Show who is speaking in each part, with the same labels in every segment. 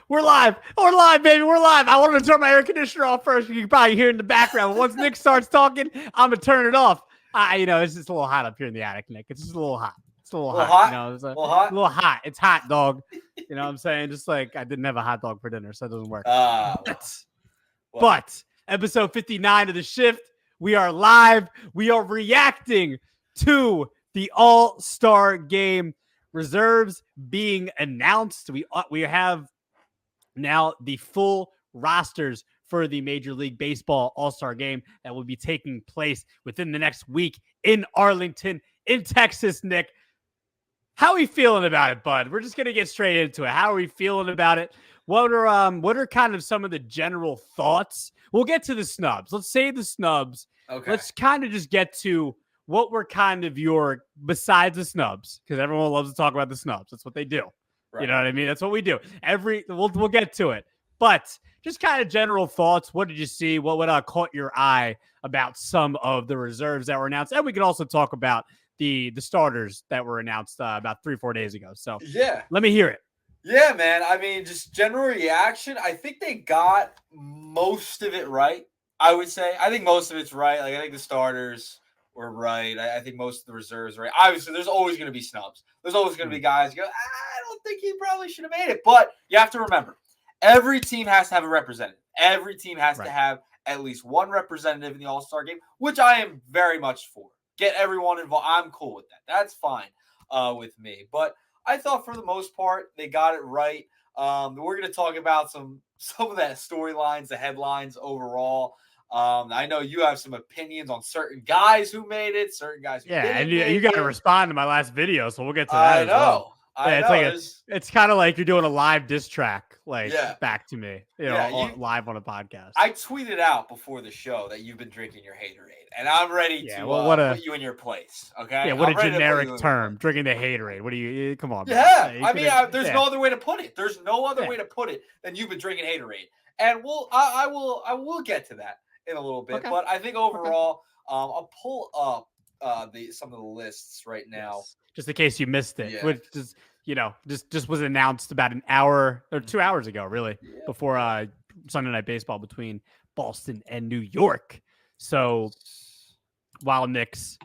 Speaker 1: We're live. We're live, baby. We're live. I wanted to turn my air conditioner off first. You can probably hear it in the background. Once Nick starts talking, I'm going to turn it off. It's just a little hot up here in the attic, Nick. It's just a little hot. It's a little hot.
Speaker 2: Hot?
Speaker 1: You know, it's a
Speaker 2: little hot?
Speaker 1: little hot. It's hot, dog. You know what I'm saying? Just like I didn't have a hot dog for dinner, so it doesn't work. But episode 59 of The Shift, we are live. We are reacting to the All-Star game. Reserves being announced. We have now the full rosters for the Major League Baseball All-Star game that will be taking place within the next week in Arlington, in Texas. Nick, how are we feeling about it, bud? We're just going to get straight into it. How are we feeling about it? What are kind of some of the general thoughts? We'll get to the snubs. Let's say the snubs.
Speaker 2: Okay.
Speaker 1: Let's kind of just get to what were kind of besides the snubs, because everyone loves to talk about the snubs. That's what they do. Right. You know what I mean? That's what we do. We'll get to it. But just kind of general thoughts. What did you see? What caught your eye about some of the reserves that were announced? And we can also talk about the starters that were announced about 3-4 days ago. So
Speaker 2: yeah,
Speaker 1: let me hear it.
Speaker 2: Yeah, man. I mean, just general reaction. I think they got most of it right. I would say. I think most of it's right. Like I think the starters were right. I think most of the reserves right. Obviously, there's always going to be snubs. There's always going to be guys who go, I don't think he probably should have made it. But you have to remember, every team has to have a representative. Every team has to have at least one representative in the All-Star game, which I am very much for. Get everyone involved. I'm cool with that. That's fine with me. But I thought for the most part, they got it right. We're going to talk about some of that storylines, the headlines overall. I know you have some opinions on certain guys who made it, certain guys who didn't.
Speaker 1: And you got to respond to my last video, so we'll get to that as well.
Speaker 2: I know.
Speaker 1: It's kind of like you're doing a live diss track, back to me, live on a podcast.
Speaker 2: I tweeted out before the show that you've been drinking your Haterade, and I'm ready to put you in your place. Okay?
Speaker 1: Yeah, what a generic term, drinking the Haterade. What do you? Come on.
Speaker 2: Yeah, there's no other way to put it. There's no other way to put it than you've been drinking Haterade, and I will get to that in a little bit. Okay. But I think overall, I'll pull up some of the lists right now.
Speaker 1: Just in case you missed it, which is, just was announced about an hour or 2 hours ago, really, before Sunday Night Baseball between Boston and New York. So while Nick's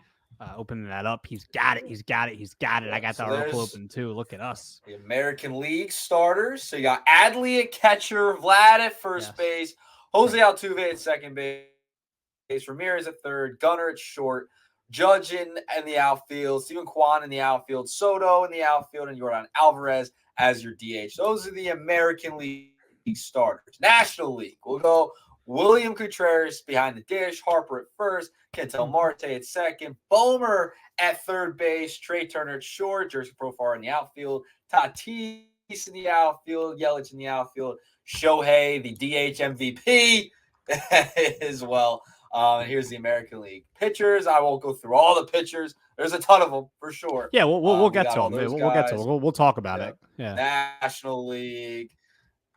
Speaker 1: opening that up, he's got it. I got the article open too. Look at us.
Speaker 2: The American League starters. So you got Adley at catcher, Vlad at first base, Jose Altuve at second base, Ramirez at third, Gunnar at short, Judge in the outfield, Steven Kwan in the outfield, Soto in the outfield, and Yordan Alvarez as your DH. Those are the American League starters. National League, we'll go William Contreras behind the dish, Harper at first, Ketel Marte at second, Bomer at third base, Trey Turner at short, Jersey Profar in the outfield, Tatis in the outfield, Yelich in the outfield, Shohei, the DH MVP as well. Here's the American League pitchers. I won't go through all the pitchers. There's a ton of them for sure.
Speaker 1: Yeah, we'll get to them. We'll get to them. We'll talk about it. Yeah.
Speaker 2: National League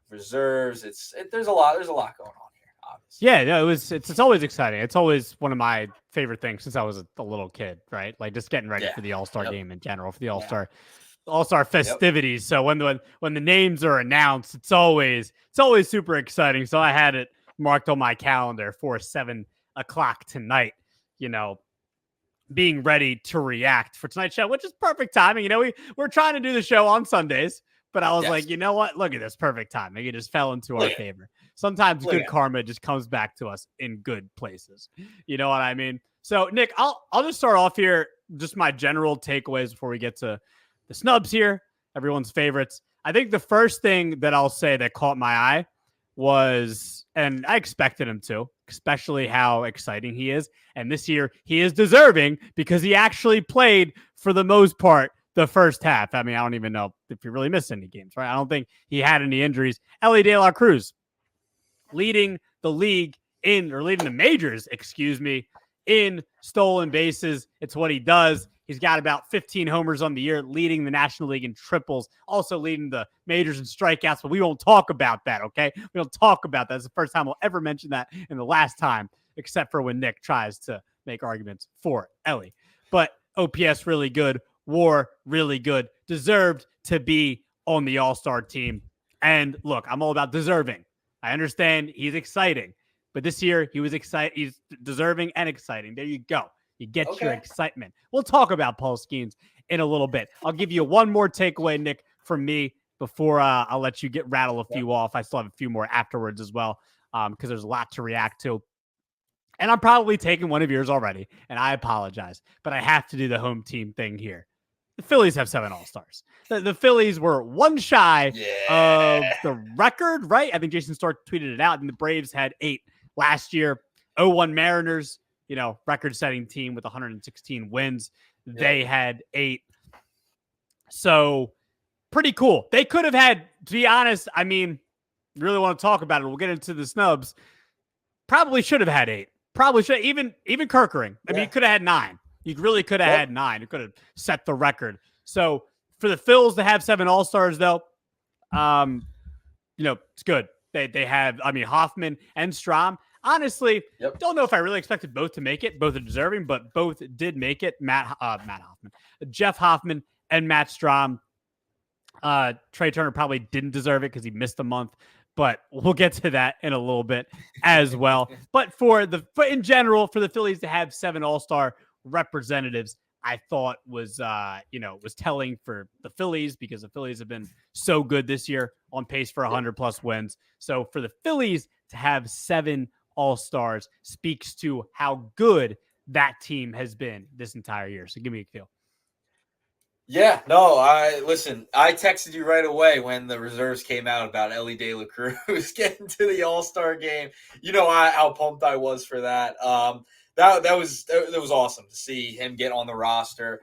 Speaker 2: reserves. There's a lot going on here. Obviously.
Speaker 1: Yeah, no, it's always exciting. It's always one of my favorite things since I was a little kid, right? Like just getting ready for the All-Star game in general, for the All-Star festivities. So when the names are announced, it's always super exciting. So I had it marked on my calendar for 7 o'clock tonight, being ready to react for tonight's show, which is perfect timing. We're trying to do the show on Sundays, but I was like, you know what? Look at this, perfect timing. It just fell into our favor. Sometimes good karma just comes back to us in good places. You know what I mean? So Nick, I'll just start off here. Just my general takeaways before we get to the snubs here, everyone's favorites. I think the first thing that I'll say that caught my eye was, and I expected him to, especially how exciting he is. And this year he is deserving because he actually played for the most part the first half. I mean, I don't even know if he really missed any games, right? I don't think he had any injuries. Elly De La Cruz leading the majors, in stolen bases. It's what he does. He's got about 15 homers on the year, leading the National League in triples, also leading the majors in strikeouts, but we won't talk about that, okay? We don't talk about that. It's the first time we'll ever mention that, and the last time, except for when Nick tries to make arguments for Elly. But OPS really good, WAR really good, deserved to be on the All-Star team. And look, I'm all about deserving. I understand he's exciting, but this year he was excited. He's deserving and exciting. There you go. You get your excitement. We'll talk about Paul Skenes in a little bit. I'll give you one more takeaway, Nick, from me before I'll let you rattle a few off. I still have a few more afterwards as well, because there's a lot to react to. And I'm probably taking one of yours already, and I apologize, but I have to do the home team thing here. The Phillies have 7 All-Stars. The Phillies were one shy of the record, right? I think Jason Stark tweeted it out, and the Braves had 8 last year. 0-1 Mariners, record-setting team with 116 wins. They had 8. So pretty cool. They could have had, to be honest, I mean, really want to talk about it. We'll get into the snubs. Probably should have had 8. Probably should, even Kirkering. I mean, you could have had 9. You really could have had 9. It could have set the record. So for the Phils to have 7 All-Stars, though, it's good. They have, Hoffman and Strom. Honestly, don't know if I really expected both to make it. Both are deserving, but both did make it. Jeff Hoffman and Matt Strom. Trey Turner probably didn't deserve it because he missed a month, but we'll get to that in a little bit as well. But in general, for the Phillies to have 7 All-Star representatives, I thought was telling for the Phillies, because the Phillies have been so good this year, on pace for 100+ wins. So for the Phillies to have 7 All-Stars speaks to how good that team has been this entire year. So give me a feel.
Speaker 2: Yeah, no, I texted you right away when the reserves came out about Ellie De La Cruz getting to the All-Star game. You know how pumped I was for that. That was awesome to see him get on the roster.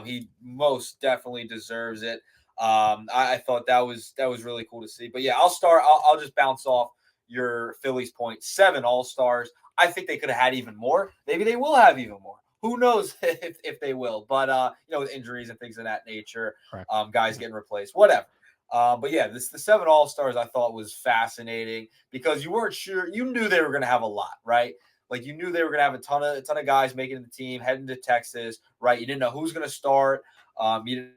Speaker 2: He most definitely deserves it. I thought that was really cool to see. But yeah, I'll just bounce off your Phillies point. 7 All-Stars. I think they could have had even more. Maybe they will have even more. Who knows if they will? But with injuries and things of that nature, guys getting replaced, whatever. But yeah, the 7 All-Stars I thought was fascinating, because you weren't sure. You knew they were going to have a lot, right? Like, you knew they were going to have a ton of guys making the team, heading to Texas, right? You didn't know who's going to start. You didn't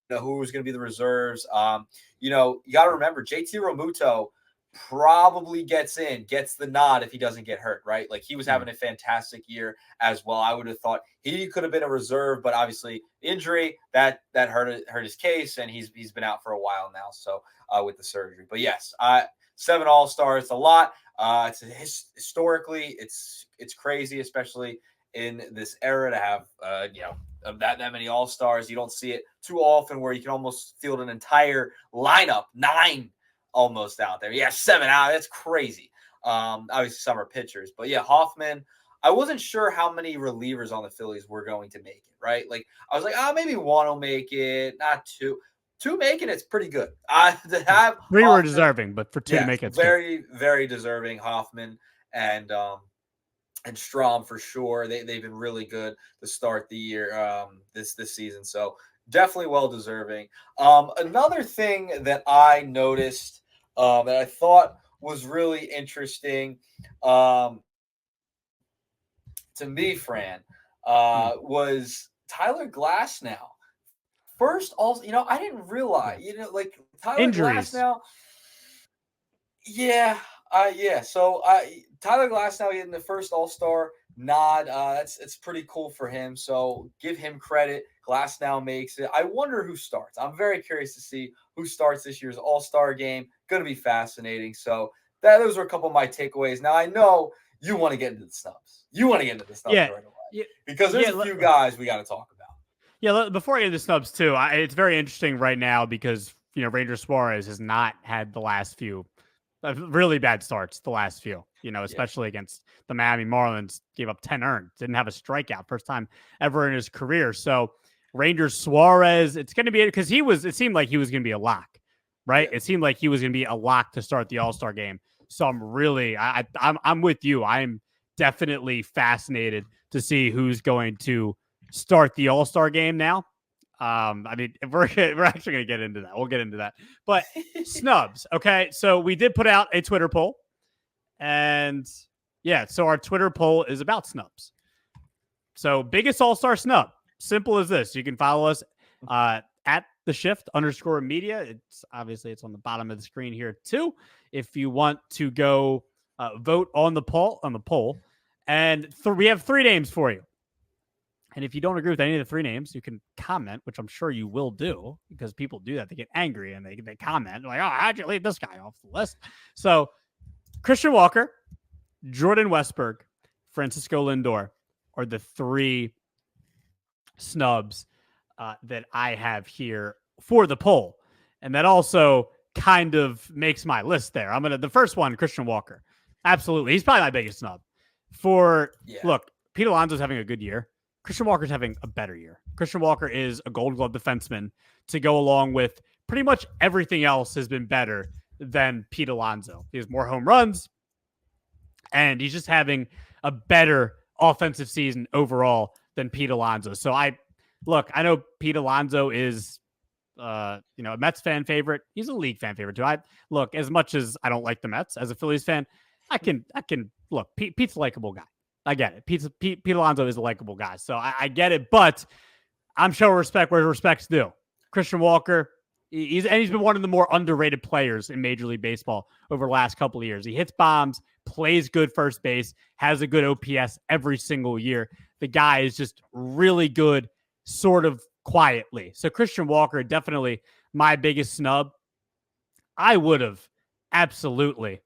Speaker 2: know who was going to be the reserves. You got to remember, JT Realmuto probably gets the nod if he doesn't get hurt, right? Like, he was having a fantastic year as well. I would have thought he could have been a reserve, but obviously injury that hurt his case, and he's been out for a while now. So with the surgery, but yes, 7 All-Stars, a lot. Historically, it's crazy, especially in this era, to have that many All-Stars. You don't see it too often, where you can almost field an entire lineup, 9 almost out there. Yeah, 7 out. That's crazy. Obviously some are pitchers, but yeah, Hoffman. I wasn't sure how many relievers on the Phillies were going to make it, right? Like, I was like, maybe 1 will make it, not 2. 2 making it's pretty good. To have
Speaker 1: 3 were deserving, but for 2 to make it,
Speaker 2: very, very deserving. Hoffman and Strom for sure. They've been really good to start the year, this season. So definitely well deserving. Another thing that I noticed that I thought was really interesting, to me, Fran, was Tyler Glasnow. First, also, I didn't realize, like, Tyler Glasnow. Yeah. So Tyler Glasnow getting the first All-Star nod. It's pretty cool for him. So give him credit. Glasnow makes it. I wonder who starts. I'm very curious to see who starts this year's All-Star game. Going to be fascinating. So those were a couple of my takeaways. Now, I know you want to get into the snubs. right away. Because there's a few guys we got to talk about.
Speaker 1: Yeah, before I get into the snubs too, it's very interesting right now because, Ranger Suarez has not had the last few really bad starts, especially against the Miami Marlins. Gave up 10 earned, didn't have a strikeout, first time ever in his career. So Ranger Suarez, it's going to be, because it seemed like he was going to be a lock, right? Yeah. It seemed like he was going to be a lock to start the All-Star game. So I'm really, I'm with you. I'm definitely fascinated to see who's going to start the All-Star game now. We're actually going to get into that. We'll get into that. But snubs, okay? So we did put out a Twitter poll. And yeah, so our Twitter poll is about snubs. So biggest All-Star snub. Simple as this. You can follow us at The Shift _media. It's obviously it's on the bottom of the screen here too. If you want to go vote on the poll, and we have 3 names for you. And if you don't agree with any of the 3 names, you can comment, which I'm sure you will do because people do that. They get angry and they comment like, "Oh, how'd you leave this guy off the list?" So Christian Walker, Jordan Westberg, Francisco Lindor are the 3 snubs that I have here for the poll. And that also kind of makes my list there. The first one, Christian Walker. Absolutely. He's probably my biggest snub. Look, Pete Alonso's having a good year. Christian Walker's having a better year. Christian Walker is a Gold Glove defenseman to go along with pretty much everything else has been better than Pete Alonso. He has more home runs, and he's just having a better offensive season overall than Pete Alonso. So I know Pete Alonso is, a Mets fan favorite. He's a league fan favorite too. As much as I don't like the Mets as a Phillies fan, I can look. Pete's a likable guy. I get it. Pete Alonso is a likable guy, so I get it. But I'm showing respect where respect's due. Christian Walker, he's been one of the more underrated players in Major League Baseball over the last couple of years. He hits bombs, plays good first base, has a good OPS every single year. The guy is just really good, sort of quietly. So Christian Walker, definitely my biggest snub. I would have absolutely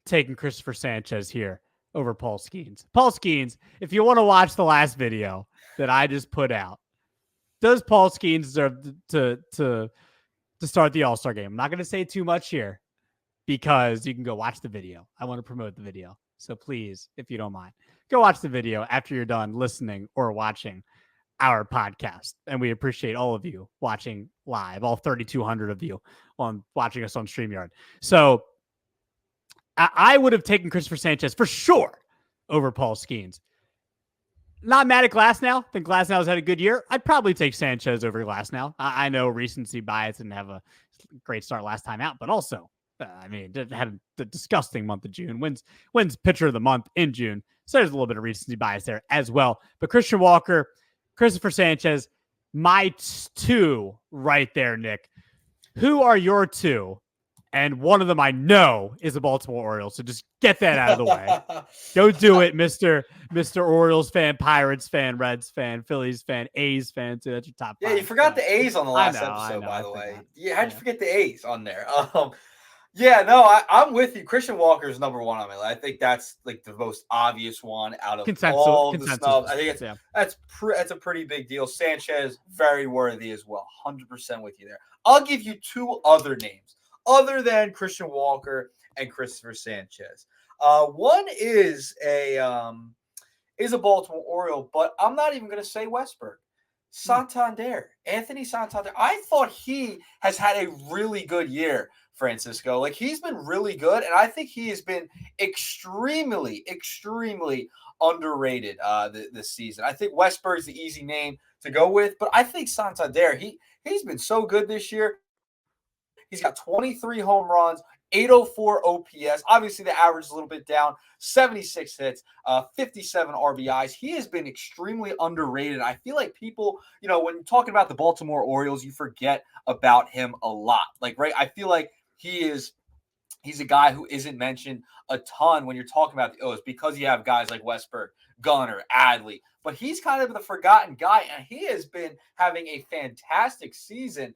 Speaker 1: taken Christopher Sanchez here over Paul Skenes. Paul Skenes, if you want to watch the last video that I just put out, does Paul Skenes deserve to start the All-Star game? I'm not going to say too much here because you can go watch the video. I want to promote the video. So please, if you don't mind, go watch the video after you're done listening or watching our podcast. And we appreciate all of you watching live, all 3,200 of you watching us on StreamYard. So I would have taken Christopher Sanchez for sure over Paul Skenes. Not mad at Glasnow. I think Glasnow's had a good year. I'd probably take Sanchez over Glasnow. I know recency bias didn't have a great start last time out, but also, had a disgusting month of June. Wins pitcher of the month in June. So there's a little bit of recency bias there as well. But Christian Walker, Christopher Sanchez, my 2 right there, Nick. Who are your 2? And one of them I know is a Baltimore Orioles. So just get that out of the way. Go do it, Mr. Orioles fan, Pirates fan, Reds fan, Phillies fan, A's fan too. That's your top 5.
Speaker 2: Yeah, you forgot the A's on the last episode, by the way. Yeah, how'd you forget the A's on there? I'm with you. Christian Walker is number 1 on my list. I think that's like the most obvious one out of all the snubs. I think that's a pretty big deal. Sanchez, very worthy as well. 100% with you there. I'll give you 2 other names other than Christian Walker and Christopher Sanchez. One is a Baltimore Oriole, but I'm not even going to say Westberg. Santander, Anthony Santander. I thought he has had a really good year, Francisco. Like, he's been really good, and I think he has been extremely, extremely underrated this season. I think Westberg's the easy name to go with, but I think Santander, he's been so good this year. He's got 23 home runs, 804 OPS. Obviously, the average is a little bit down. 76 hits, 57 RBIs. He has been extremely underrated. I feel like people, when talking about the Baltimore Orioles, you forget about him a lot. Right? I feel like he's a guy who isn't mentioned a ton when you're talking about the O's because you have guys like Westberg, Gunnar, Adley. But he's kind of the forgotten guy, and he has been having a fantastic season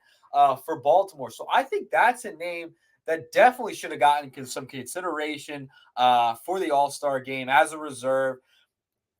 Speaker 2: for Baltimore. So I think that's a name that definitely should have gotten some consideration for the All-Star game as a reserve.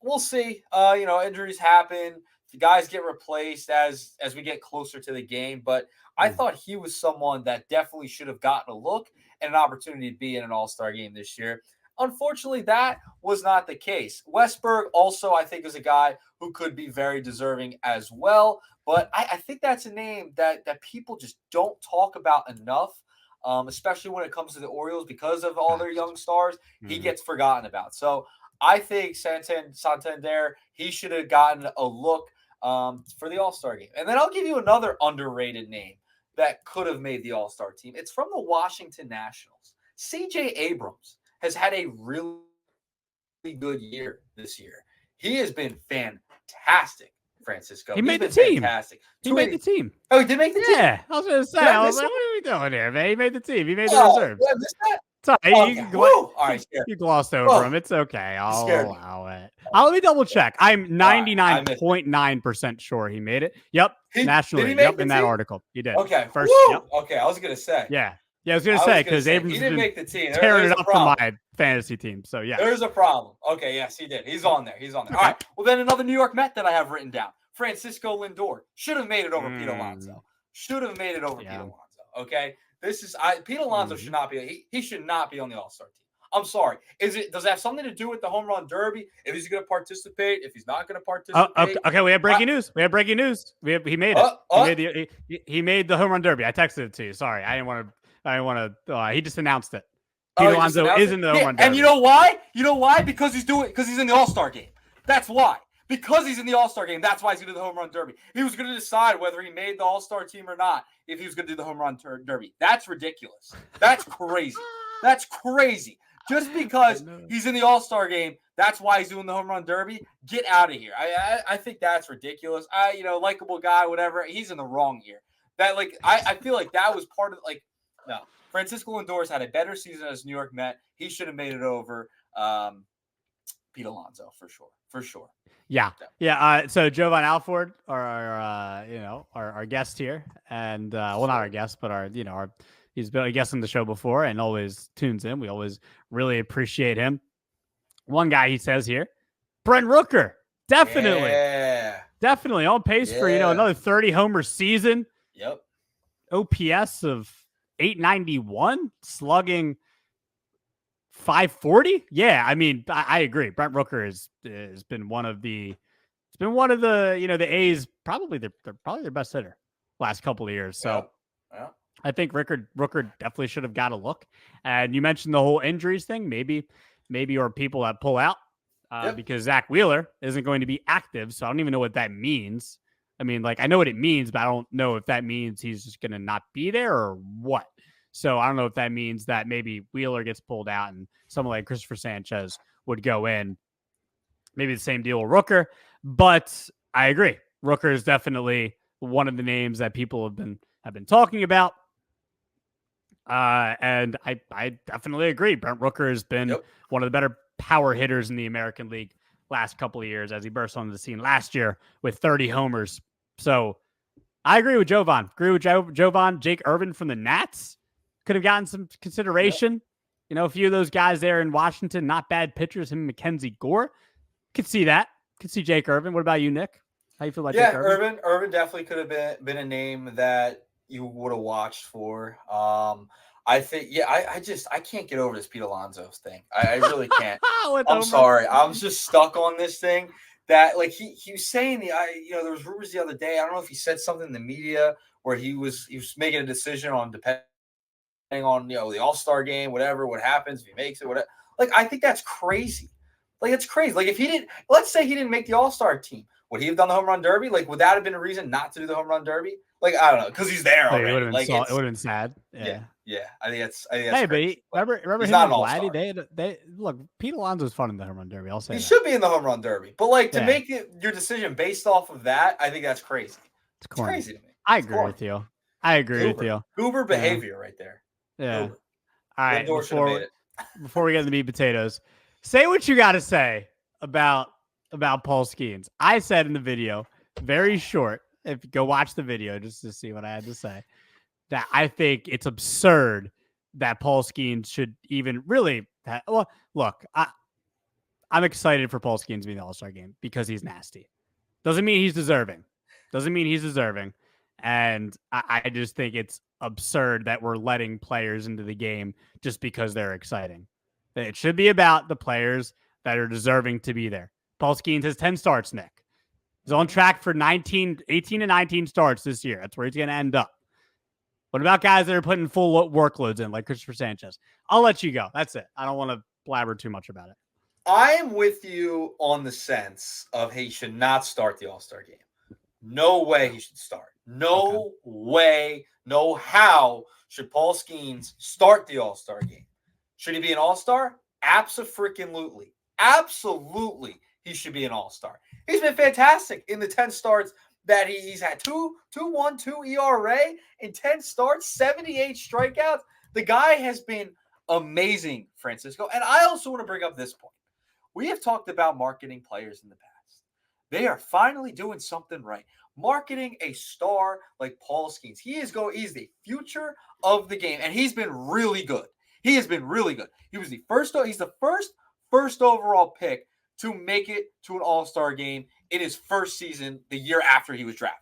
Speaker 2: We'll see. Injuries happen. The guys get replaced as we get closer to the game. But I thought he was someone that definitely should have gotten a look and an opportunity to be in an All-Star game this year. Unfortunately, that was not the case. Westberg also, I think, is a guy who could be very deserving as well. But I think that's a name that people just don't talk about enough, especially when it comes to the Orioles because of all their young stars. He gets forgotten about. So I think Santander, he should have gotten a look for the All-Star game. And then I'll give you another underrated name that could have made the All-Star team. It's from the Washington Nationals. C.J. Abrams has had a really good year this year. He has been fantastic Francisco.
Speaker 1: He made the
Speaker 2: been
Speaker 1: team.
Speaker 2: Fantastic.
Speaker 1: He made the team.
Speaker 2: Oh, he did make the team?
Speaker 1: Yeah. I was going to say, I was like, what are we doing here, man? He made the team. He made the reserves.
Speaker 2: Did I miss that?
Speaker 1: All
Speaker 2: right,
Speaker 1: you glossed over him. It's okay. I'll allow it. Let me double check. I'm 99.9% sure he made it. Yep. Nationally. Yep. In that article. He did.
Speaker 2: Okay.
Speaker 1: First. Yep.
Speaker 2: Okay. I was going to say.
Speaker 1: Yeah. Yeah. I was going to say because Abrams
Speaker 2: didn't make the team.
Speaker 1: Tearing it up for my fantasy team. So, yeah.
Speaker 2: There's a problem. Okay. Yes, he did. He's on there. Okay. All right. Well, then another New York Met that I have written down. Francisco Lindor. Should have made it over Pete Alonso. Should have made it over Pete Alonso. Okay. Pete Alonso should not be. He should not be on the All-Star team. I'm sorry. Does it have something to do with the home run derby? If he's going to participate, if he's not going to participate?
Speaker 1: Okay. We have breaking news. He made it. He made the home run derby. I texted it to you. Sorry, I didn't want to. He just announced it. Pete Alonso is in the home run derby.
Speaker 2: And you know why? Because he's in the All-Star game. That's why. Because he's in the All-Star game, that's why he's going to do the home run derby. He was going to decide whether he made the All-Star team or not if he was going to do the home run derby. That's ridiculous. That's crazy. That's crazy. Just because he's in the All-Star game, that's why he's doing the home run derby. Get out of here. I think that's ridiculous. Likable guy, whatever. He's in the wrong here. I feel like that was part of no. Francisco Lindor's had a better season as New York Met. He should have made it over Pete Alonso for sure.
Speaker 1: Yeah. So Jovan Alford, our guest here, and not our guest, but he's been a guest on the show before and always tunes in. We always really appreciate him. One guy he says here, Brent Rooker, definitely on pace for another 30 homer season.
Speaker 2: Yep.
Speaker 1: OPS of 891, slugging 540. Yeah, I mean, I agree. Brent Rooker has been one of the the A's probably their best hitter last couple of years. So
Speaker 2: yeah.
Speaker 1: I think Rooker definitely should have got a look. And you mentioned the whole injuries thing. Maybe or people that pull out because Zach Wheeler isn't going to be active. So I don't even know what that means. I mean, I know what it means, but I don't know if that means he's just going to not be there or what. So I don't know if that means that maybe Wheeler gets pulled out and someone like Christopher Sanchez would go in. Maybe the same deal with Rooker. But I agree. Rooker is definitely one of the names that people have been talking about. And I definitely agree. Brent Rooker has been one of the better power hitters in the American League last couple of years as he burst onto the scene last year with 30 homers. So I agree with Jovan. Jovan. Jake Irvin from the Nats could have gotten some consideration. A few of those guys there in Washington, not bad pitchers. Him and Mackenzie Gore. Could see that. Could see Jake Irvin. What about you, Nick? How you feel about Jake Irvin?
Speaker 2: Irvin definitely could have been a name that you would have watched for. I think, I can't get over this Pete Alonso thing. I really can't. I'm sorry. I'm just stuck on this thing that he was saying there was rumors the other day. I don't know if he said something in the media where he was making a decision on depending on, the All-Star game, whatever, what happens if he makes it, whatever. I think that's crazy. It's crazy. If he didn't, let's say he didn't make the All-Star team, would he have done the home run derby? Would that have been a reason not to do the home run derby? I don't know, because he's there already.
Speaker 1: It would have been sad.
Speaker 2: Yeah. I think that's hey,
Speaker 1: but remember him and Vladdy? They look. Pete Alonso's fun in the home run derby. I'll say
Speaker 2: he should be in the home run derby, but to make your decision based off of that, I think that's crazy. It's crazy to me.
Speaker 1: I agree with you.
Speaker 2: Goober behavior right there.
Speaker 1: Yeah. Goober. All right. Before we get into the meat potatoes, say what you got to say about Paul Skenes. I said in the video, very short. If you go watch the video just to see what I had to say, that I think it's absurd that Paul Skenes should even really. Look, I'm excited for Paul Skenes to be in the All-Star game because he's nasty. Doesn't mean he's deserving. And I just think it's absurd that we're letting players into the game just because they're exciting. It should be about the players that are deserving to be there. Paul Skenes has 10 starts, Nick. He's on track for 18 to 19 starts this year. That's where he's going to end up. What about guys that are putting full workloads in, like Christopher Sanchez? I'll let you go. That's it. I don't want to blabber too much about it.
Speaker 2: I am with you on the sense of he should not start the All-Star game. No way he should start. No way, no how should Paul Skenes start the All-Star game. Should he be an All-Star? Abso-freaking-lutely. Absolutely, he should be an All-Star. He's been fantastic in the 10 starts that he's had. 2.12 ERA in 10 starts, 78 strikeouts. The guy has been amazing, Francisco. And I also want to bring up this point. We have talked about marketing players in the past. They are finally doing something right. Marketing a star like Paul Skenes. He's the future of the game, and he's been really good. He has been really good. He's the first overall pick to make it to an All-Star game in his first season the year after he was drafted.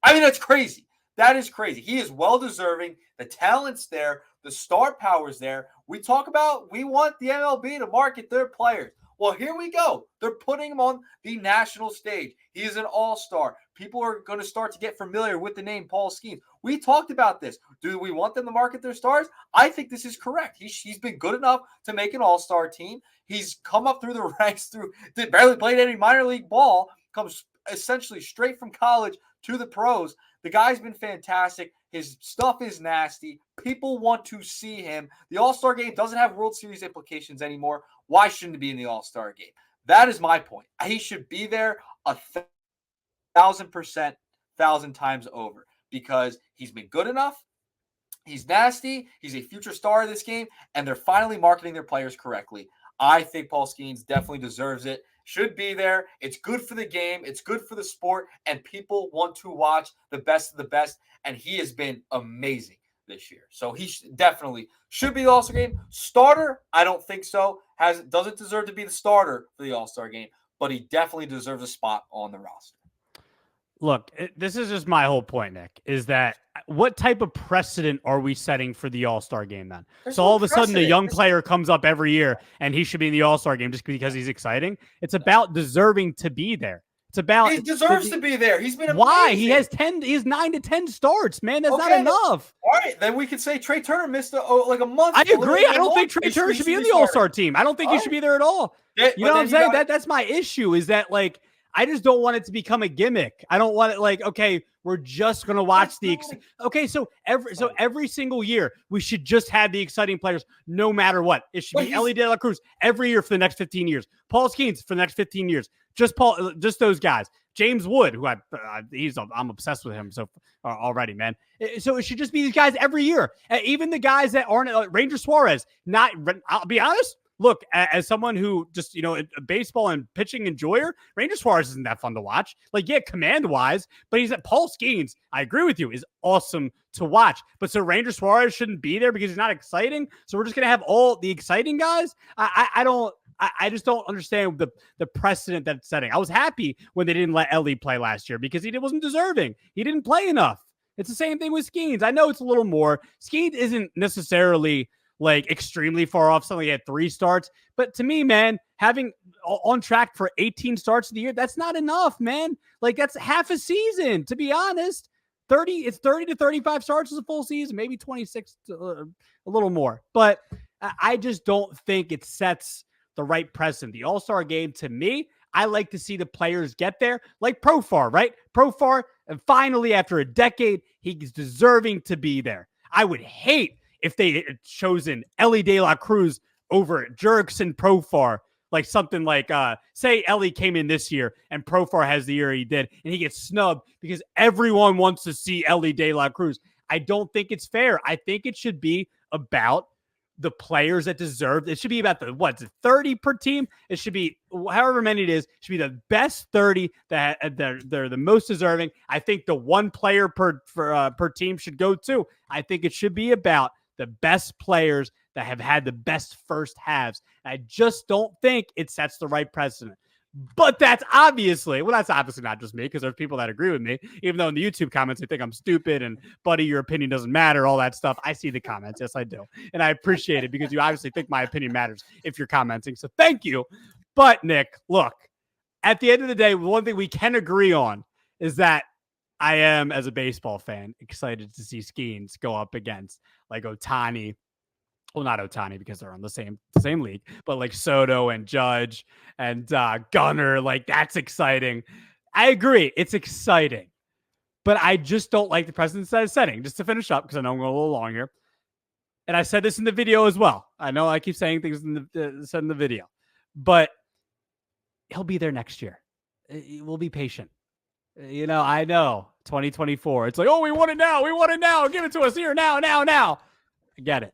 Speaker 2: I mean, that's crazy. That is crazy. He is well-deserving. The talent's there. The star power's there. We want the MLB to market their players. Well, here we go. They're putting him on the national stage. He is an all-star. People are going to start to get familiar with the name Paul Skenes. We talked about this. Do we want them to market their stars? I think this is correct. He's been good enough to make an all-star team. He's come up through the ranks, barely played any minor league ball, comes essentially straight from college to the pros. The guy's been fantastic. His stuff is nasty. People want to see him. The All-Star game doesn't have World Series implications anymore. Why shouldn't it be in the All-Star game? That is my point. He should be there 1,000%, 1,000 times over because he's been good enough. He's nasty. He's a future star of this game, and they're finally marketing their players correctly. I think Paul Skenes definitely deserves it. Should be there. It's good for the game. It's good for the sport, and people want to watch the best of the best, and he has been amazing this year. So he definitely should be the All-Star game. Starter, I don't think so. Doesn't deserve to be the starter for the All-Star game, but he definitely deserves a spot on the roster.
Speaker 1: Look, this is just my whole point, Nick, is that what type of precedent are we setting for the All-Star game then? So all of a sudden, a young player comes up every year and he should be in the All-Star game just because he's exciting. It's about deserving to be there. It's about
Speaker 2: he deserves to be there. He's been amazing.
Speaker 1: Why? He has 9 to 10 starts, man. That's not enough.
Speaker 2: All right, then we could say Trey Turner missed like a month.
Speaker 1: I agree. I don't think Trey Turner should be in the All-Star team. I don't think he should be there at all. You know what I'm saying? That's my issue is that, like, I just don't want it to become a gimmick. I don't want it like, okay, we're just going to watch so every single year we should just have the exciting players no matter what. It should be Elly De La Cruz every year for the next 15 years. Paul Skenes for the next 15 years. Just those guys. James Wood, who I'm obsessed with him already, man. So it should just be these guys every year. Even the guys that aren't Ranger Suarez. I'll be honest. Look, as someone who just, a baseball and pitching enjoyer, Ranger Suarez isn't that fun to watch. Like, yeah, command-wise, but he's at Paul Skenes, I agree with you, is awesome to watch. But so Ranger Suarez shouldn't be there because he's not exciting? So we're just going to have all the exciting guys? I just don't understand the precedent that's setting. I was happy when they didn't let Elly play last year because he wasn't deserving. He didn't play enough. It's the same thing with Skenes. I know it's a little more. Skenes isn't necessarily like extremely far off. Something he had 3 starts. But to me, man, having on track for 18 starts of the year, that's not enough, man. Like, that's half a season, to be honest. 30 to 35 starts is a full season, maybe 26, a little more. But I just don't think it sets the right precedent. The All-Star game, to me, I like to see the players get there, like Profar, right? Profar, and finally, after a decade, he's deserving to be there. I would hate if they had chosen Elly De La Cruz over Jurickson Profar, like something like, say Elly came in this year and Profar has the year he did, and he gets snubbed because everyone wants to see Elly De La Cruz. I don't think it's fair. I think it should be about the players that deserve. It should be about 30 per team. It should be however many it is. It should be the best 30 that they're the most deserving. I think the one player per team should go too. I think it should be about the best players that have had the best first halves. I just don't think it sets the right precedent. But that's obviously not just me, because there's people that agree with me, even though in the YouTube comments they think I'm stupid and, buddy, your opinion doesn't matter, all that stuff. I see the comments. Yes, I do. And I appreciate it because you obviously think my opinion matters if you're commenting. So thank you. But, Nick, look, at the end of the day, one thing we can agree on is that I am, as a baseball fan, excited to see Skenes go up against like Ohtani. Well, not Ohtani because they're on the same league, but like Soto and Judge and Gunnar. Like, that's exciting. I agree. It's exciting. But I just don't like the precedent setting. Just to finish up, because I know I'm going a little long here. And I said this in the video as well. I know I keep saying things said in the video. But he'll be there next year. We'll be patient. I know 2024. It's like, oh, we want it now. We want it now. Give it to us here now. I get it.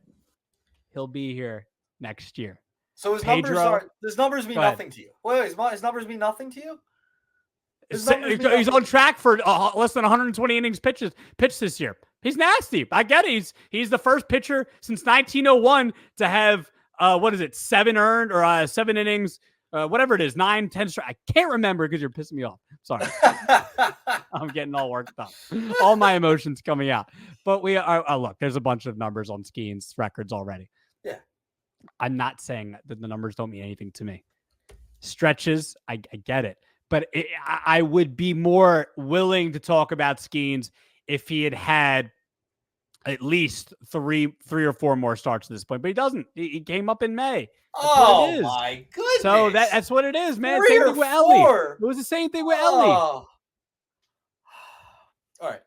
Speaker 1: He'll be here next year.
Speaker 2: So his numbers mean nothing to you? Wait, his numbers mean nothing to you?
Speaker 1: He's on track for less than 120 innings pitched this year. He's nasty. I get it. He's the first pitcher since 1901 to have 7 earned or 7 innings, whatever it is, 9, 10 straight. I can't remember because you're pissing me off. Sorry. I'm getting all worked up. All my emotions coming out. But we are. Look, there's a bunch of numbers on Skenes records already.
Speaker 2: Yeah.
Speaker 1: I'm not saying that the numbers don't mean anything to me. Stretches, I get it. But I would be more willing to talk about Skenes if he had at least three or four more starts at this point. But he doesn't. He came up in May.
Speaker 2: That's my goodness.
Speaker 1: So that's what it is, man. Same thing with Ellie. It was the same thing with Ellie.
Speaker 2: All right.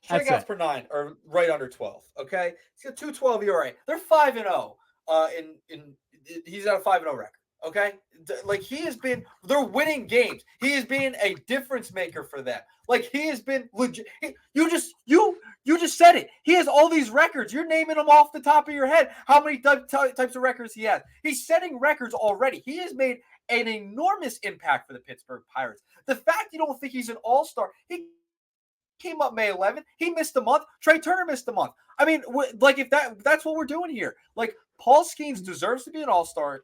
Speaker 2: Strikeouts per 9 are right under 12. Okay. He's got 2.12 ERA. They're 5-0. He's at a 5-0 record. Okay, like he has been, they're winning games. He has been a difference maker for them. Like he has been legit. You just said it. He has all these records. You're naming them off the top of your head. How many types of records he has? He's setting records already. He has made an enormous impact for the Pittsburgh Pirates. The fact you don't think he's an all-star, he came up May 11th. He missed a month. Trey Turner missed a month. I mean, like if that's what we're doing here. Like Paul Skenes deserves to be an all-star.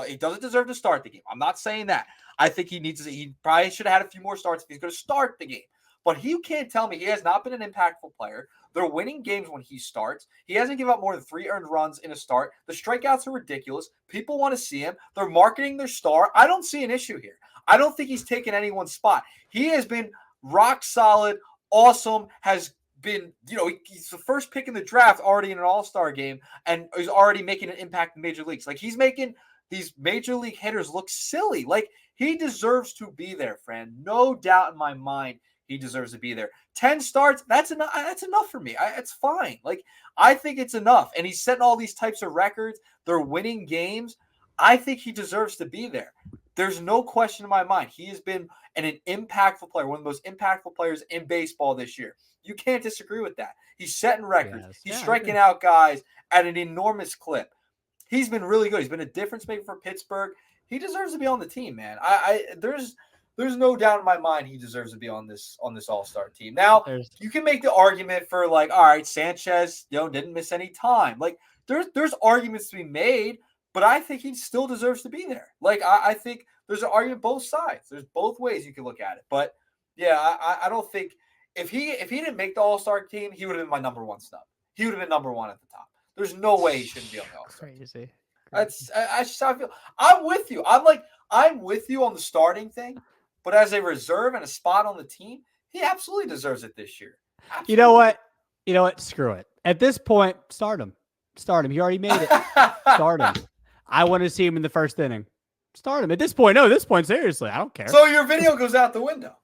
Speaker 2: He doesn't deserve to start the game. I'm not saying that. I think he probably should have had a few more starts if he's going to start the game. But you can't tell me he has not been an impactful player. They're winning games when he starts. He hasn't given up more than 3 earned runs in a start. The strikeouts are ridiculous. People want to see him. They're marketing their star. I don't see an issue here. I don't think he's taken anyone's spot. He has been rock solid, awesome, has been, he's the first pick in the draft already in an all-star game, and he's already making an impact in major leagues. Like he's making these major league hitters look silly. Like he deserves to be there, friend. No doubt in my mind, he deserves to be there. 10 starts, that's enough. That's enough for me. It's fine. Like I think it's enough. And he's setting all these types of records. They're winning games. I think he deserves to be there. There's no question in my mind. He has been an impactful player, one of the most impactful players in baseball this year. You can't disagree with that. He's setting records. Yes. He's striking out guys at an enormous clip. He's been really good. He's been a difference maker for Pittsburgh. He deserves to be on the team, man. There's no doubt in my mind he deserves to be on this all-star team. Now, you can make the argument for like, all right, Sanchez, didn't miss any time. Like there's arguments to be made, but I think he still deserves to be there. Like I think there's an argument both sides. There's both ways you can look at it. But yeah, I don't think if he didn't make the all-star team, he would have been my number 1 snub. He would have been number 1 at the top. There's no way he shouldn't be on the All-Star.
Speaker 1: Crazy.
Speaker 2: I'm with you. I'm with you on the starting thing, but as a reserve and a spot on the team, he absolutely deserves it this year. Absolutely.
Speaker 1: You know what? Screw it. At this point, start him. He already made it. Start him. I want to see him in the first inning. Start him. At this point, seriously, I don't care.
Speaker 2: So your video goes out the window.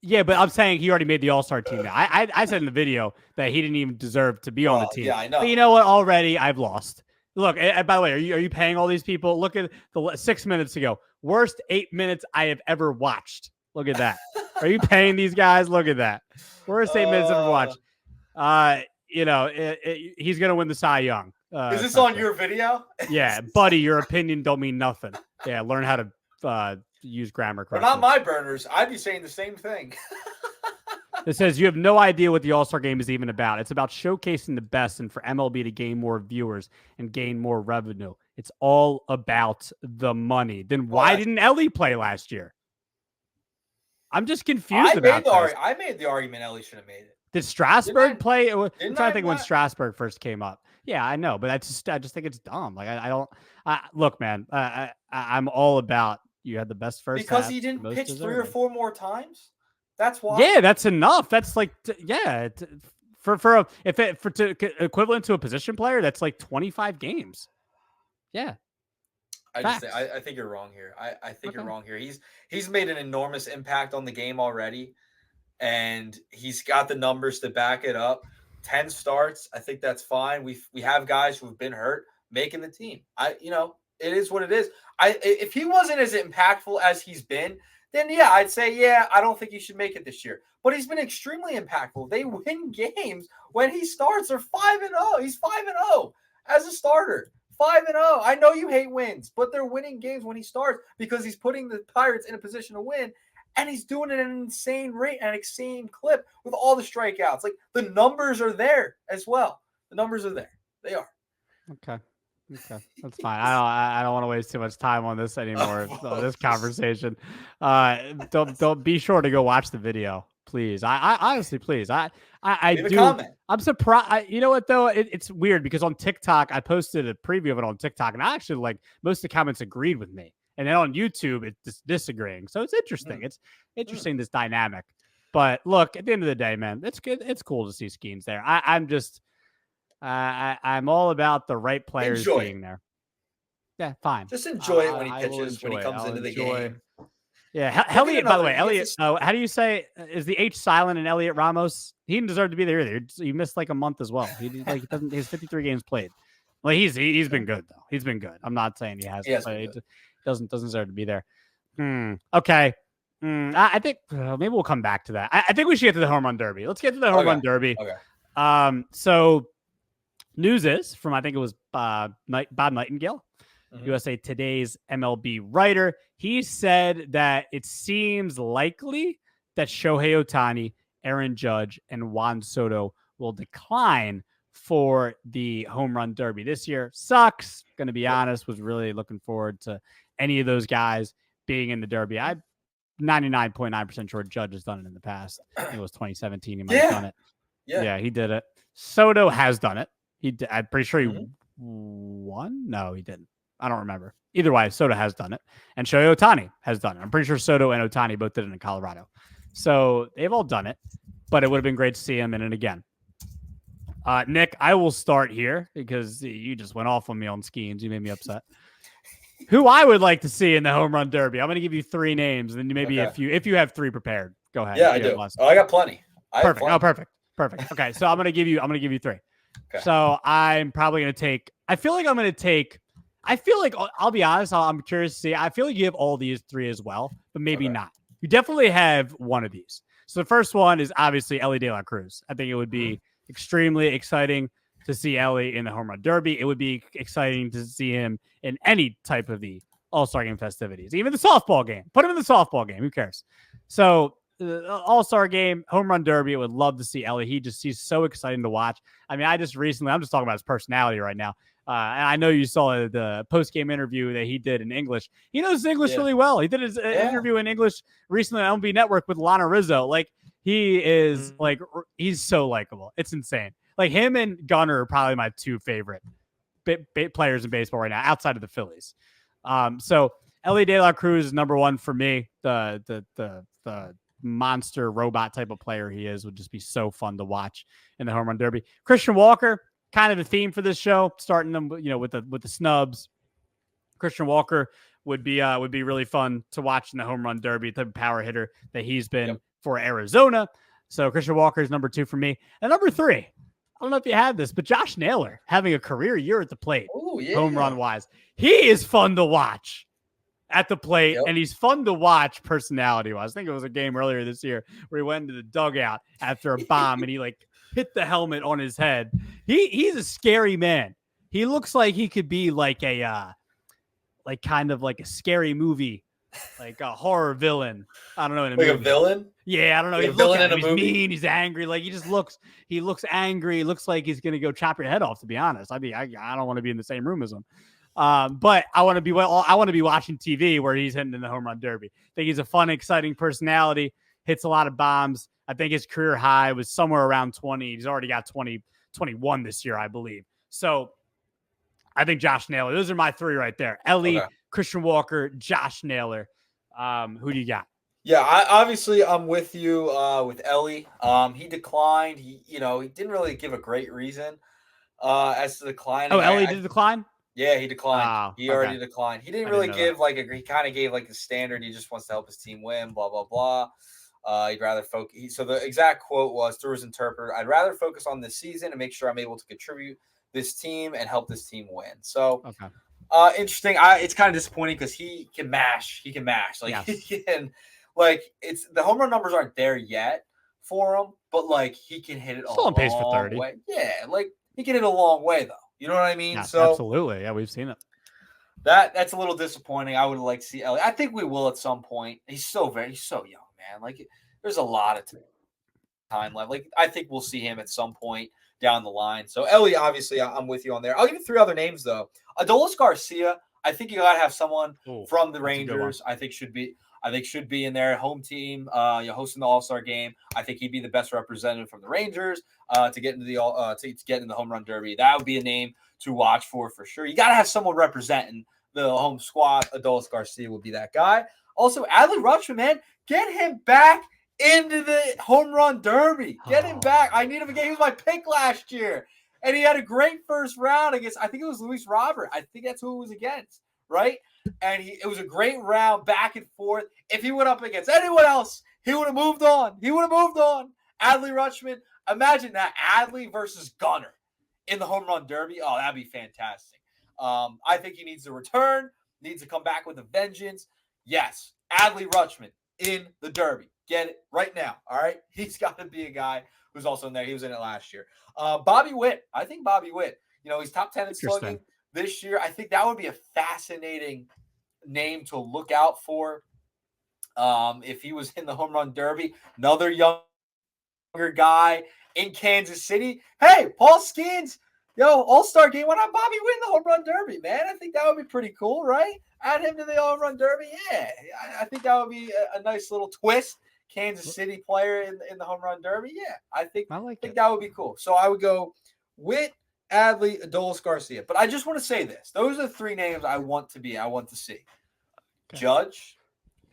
Speaker 1: Yeah, but I'm saying he already made the All-Star team now. I said in the video that he didn't even deserve to be on the team.
Speaker 2: Yeah, I know.
Speaker 1: But you know what? Already, I've lost. Look, by the way, are you paying all these people? Look at the 6 minutes ago. Worst 8 minutes I have ever watched. Look at that. Are you paying these guys? Look at that. Worst 8 minutes I've ever watched. He's going to win the Cy Young.
Speaker 2: Is this on your video?
Speaker 1: Yeah, buddy, your opinion don't mean nothing. Yeah, learn how to use grammar correctly.
Speaker 2: But not my burners. I'd be saying the same thing.
Speaker 1: It says you have no idea what the All-Star game is even about. It's about showcasing the best and for MLB to gain more viewers and gain more revenue. It's all about the money. Then why didn't Ellie play last year? I'm just confused about this.
Speaker 2: I made the argument Ellie should have made it.
Speaker 1: Did Strasburg play? I'm trying to think when Strasburg first came up. Yeah, I know, but I just think it's dumb. Like look, man, I'm all about you had the best first
Speaker 2: because
Speaker 1: half,
Speaker 2: he didn't pitch 3 or 4 more times. That's why.
Speaker 1: Yeah, that's enough. That's like equivalent to a position player. That's like 25 games. Yeah.
Speaker 2: I think you're wrong here. I think you're wrong here. He's made an enormous impact on the game already, and he's got the numbers to back it up. 10 starts, I think that's fine. We have guys who've been hurt making the team. It is what it is. If he wasn't as impactful as he's been, then yeah, I'd say, yeah, I don't think he should make it this year. But he's been extremely impactful. They win games when he starts. They're 5-0. He's 5-0 as a starter. 5-0. I know you hate wins, but they're winning games when he starts because he's putting the Pirates in a position to win. And he's doing it at an insane rate, an insane clip with all the strikeouts. Like, the numbers are there as well. The numbers are there. They are.
Speaker 1: Okay, that's fine. I don't want to waste too much time on this anymore. This conversation. Don't be sure to go watch the video, please. I honestly, please. I
Speaker 2: Leave
Speaker 1: do.
Speaker 2: a comment.
Speaker 1: I'm surprised. You know what though? It's weird because on TikTok I posted a preview of it on TikTok, and I actually like most of the comments agreed with me, and then on YouTube it's disagreeing. So it's interesting. It's interesting this dynamic. But look, at the end of the day, man, it's good. It's cool to see Skenes there. I'm just. I'm all about the right players being there. Yeah, fine.
Speaker 2: Just enjoy it when he pitches, when he comes into the game.
Speaker 1: Yeah, Elliot. By the way, Elliot. How do you say? Is the H silent in Elliot Ramos? He didn't deserve to be there either. He missed like a month as well. He doesn't. His 53 games played. Well, he's been good though. He's been good. I'm not saying he hasn't. But he doesn't deserve to be there. Okay. I think maybe we'll come back to that. I think we should get to the home run derby. Let's get to the home run derby.
Speaker 2: Okay.
Speaker 1: So. News is from, I think it was Bob Nightingale, USA Today's MLB writer. He said that it seems likely that Shohei Ohtani, Aaron Judge, and Juan Soto will decline for the home run derby this year. Sucks. Going to be honest, was really looking forward to any of those guys being in the derby. I'm 99.9% sure Judge has done it in the past. I think it was 2017. He might have done it. Yeah, he did it. Soto has done it. I'm pretty sure he won. No, he didn't. I don't remember. Either way, Soto has done it. And Shohei Ohtani has done it. I'm pretty sure Soto and Ohtani both did it in Colorado. So they've all done it, but it would have been great to see him in it again. Nick, I will start here because you just went off on me on Skenes. You made me upset. Who I would like to see in the home run derby. I'm going to give you 3 names, and then maybe if you have 3 prepared, go ahead.
Speaker 2: Yeah, I do. I got plenty.
Speaker 1: Perfect. Okay, so I'm going to give you 3. Okay. So I'm probably going to take, I'll be honest, I'm curious to see. I feel like you have all these 3 as well, but maybe not. You definitely have one of these. So the first one is obviously Elly De La Cruz. I think it would be extremely exciting to see Elly in the home run derby. It would be exciting to see him in any type of the All-Star game festivities, even the softball game. Put him in the softball game. Who cares? So All-Star game, home run derby. I would love to see Elly. He's so exciting to watch. I mean, I'm just talking about his personality right now. And I know you saw the post-game interview that he did in English. He knows English really well. He did his interview in English recently on MLB Network with Lana Rizzo. Like, he is he's so likable. It's insane. Like, him and Gunnar are probably my 2 favorite players in baseball right now, outside of the Phillies. So Elly De La Cruz is number 1 for me. The monster robot type of player he is would just be so fun to watch in the home run derby. Christian Walker, kind of a theme for this show, starting them, with the snubs. Christian Walker would be really fun to watch in the home run derby, the type of power hitter that he's been for Arizona. So Christian Walker is number 2 for me. And number 3, I don't know if you had this, but Josh Naylor having a career year at the plate, home run wise. He is fun to watch at the plate, and he's fun to watch personality-wise. I think it was a game earlier this year where he went into the dugout after a bomb and he hit the helmet on his head. He's a scary man. He looks like he could be like a kind of like a scary movie, like a horror villain. I don't know, in a movie.
Speaker 2: A villain?
Speaker 1: Yeah, I don't know.
Speaker 2: Like a villain in a movie?
Speaker 1: He's mean. He's angry. Like, he looks angry. He looks like he's gonna go chop your head off. To be honest, I don't want to be in the same room as him. But I want to be watching TV where he's hitting in the home run derby. I think he's a fun, exciting personality, hits a lot of bombs. I think his career high was somewhere around 20. He's already got 21 this year, I believe. So I think Josh Naylor, those are my 3 right there. Elly, Christian Walker, Josh Naylor. Who do you got?
Speaker 2: Yeah, I'm with you with Elly. He declined. He didn't really give a great reason as to declining.
Speaker 1: Oh, Elly did decline?
Speaker 2: Yeah, he declined. He already declined. He didn't really give he kind of gave the standard. He just wants to help his team win, blah, blah, blah. He'd rather focus. So the exact quote was, through his interpreter, "I'd rather focus on this season and make sure I'm able to contribute this team and help this team win." So interesting. It's kind of disappointing because he can mash. He can Like it's the home run numbers aren't there yet for him, but like he can hit it
Speaker 1: Still on pace for 30.
Speaker 2: way. Yeah, like he can hit a long way though. You know what I mean?
Speaker 1: Yeah,
Speaker 2: So
Speaker 1: absolutely. Yeah, we've seen it.
Speaker 2: that's a little disappointing. I would like to see Ellie. I think we will at some point. He's so young, man. Like there's a lot of time left. Like I think we'll see him at some point down the line. So Ellie, obviously, I'm with you on there. I'll give you 3 other names though. Adolis Garcia. I think you gotta have someone from the Rangers. I think should be in their home team. Hosting the All-Star game. I think he'd be the best representative from the Rangers to get into the to get in the home run derby. That would be a name to watch for sure. You got to have someone representing the home squad. Adolis Garcia will be that guy. Also, Adley Rutschman, man, get him back into the home run derby. Get him back. I need him again. He was my pick last year, and he had a great first round against. I think it was Luis Robert. I think that's who it was against, right? And it was a great round, back and forth. If he went up against anyone else, he would have moved on. Adley Rutschman. Imagine that, Adley versus Gunnar in the home run derby. Oh, that'd be fantastic. I think he needs to return, needs to come back with a vengeance. Yes, Adley Rutschman in the derby. Get it right now, all right? He's got to be a guy who's also in there. He was in it last year. Bobby Witt. I think Bobby Witt. He's top 10 in slugging this year. I think that would be a fascinating name to look out for if he was in the home run derby. Another younger guy in Kansas City. Hey, Paul Skenes, All-Star game. Why not Bobby win the home run derby, man? I think that would be pretty cool, right? Add him to the home run derby. Yeah, I think that would be a nice little twist. Kansas City player in the home run derby. Yeah, I think that would be cool. So I would go Witt, Adley, Adolis Garcia. But I just want to say this. Those are the 3 names I want to see. Okay. Judge,